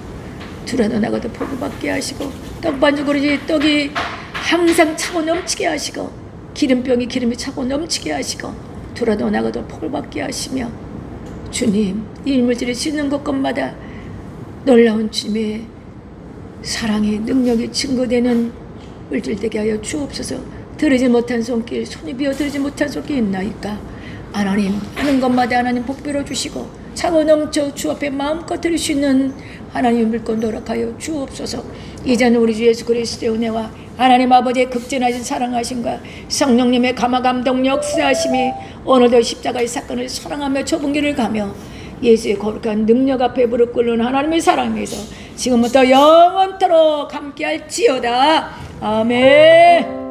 두라도 나가도 복을 받게 하시고 떡반죽으로 떡이 항상 차고 넘치게 하시고 기름병이 기름이 차고 넘치게 하시고 두라도 나가도 복을 받게 하시며 주님, 이 물질이 씻는 곳곳마다 놀라운 주님의 사랑의 능력이 증거되는 물질 되게 하여 주옵소서. 들으지 못한 손길, 손이 비어 들으지 못한 손길 있나이까 하나님, 하는 것마다 하나님 복배로 주시고 차고 넘쳐 주 앞에 마음껏 드릴 수 있는 하나님의 물건 노력하여 주옵소서. 이제는 우리 주 예수 그리스도의 은혜와 하나님 아버지의 극진하신 사랑하심과 성령님의 감화감동 역사하심이 오늘도 십자가의 사건을 사랑하며 좁은 길을 가며 예수의 거룩한 능력 앞에 무릎 꿇는 하나님의 사랑에서 지금부터 영원토록 함께할지어다. 아멘.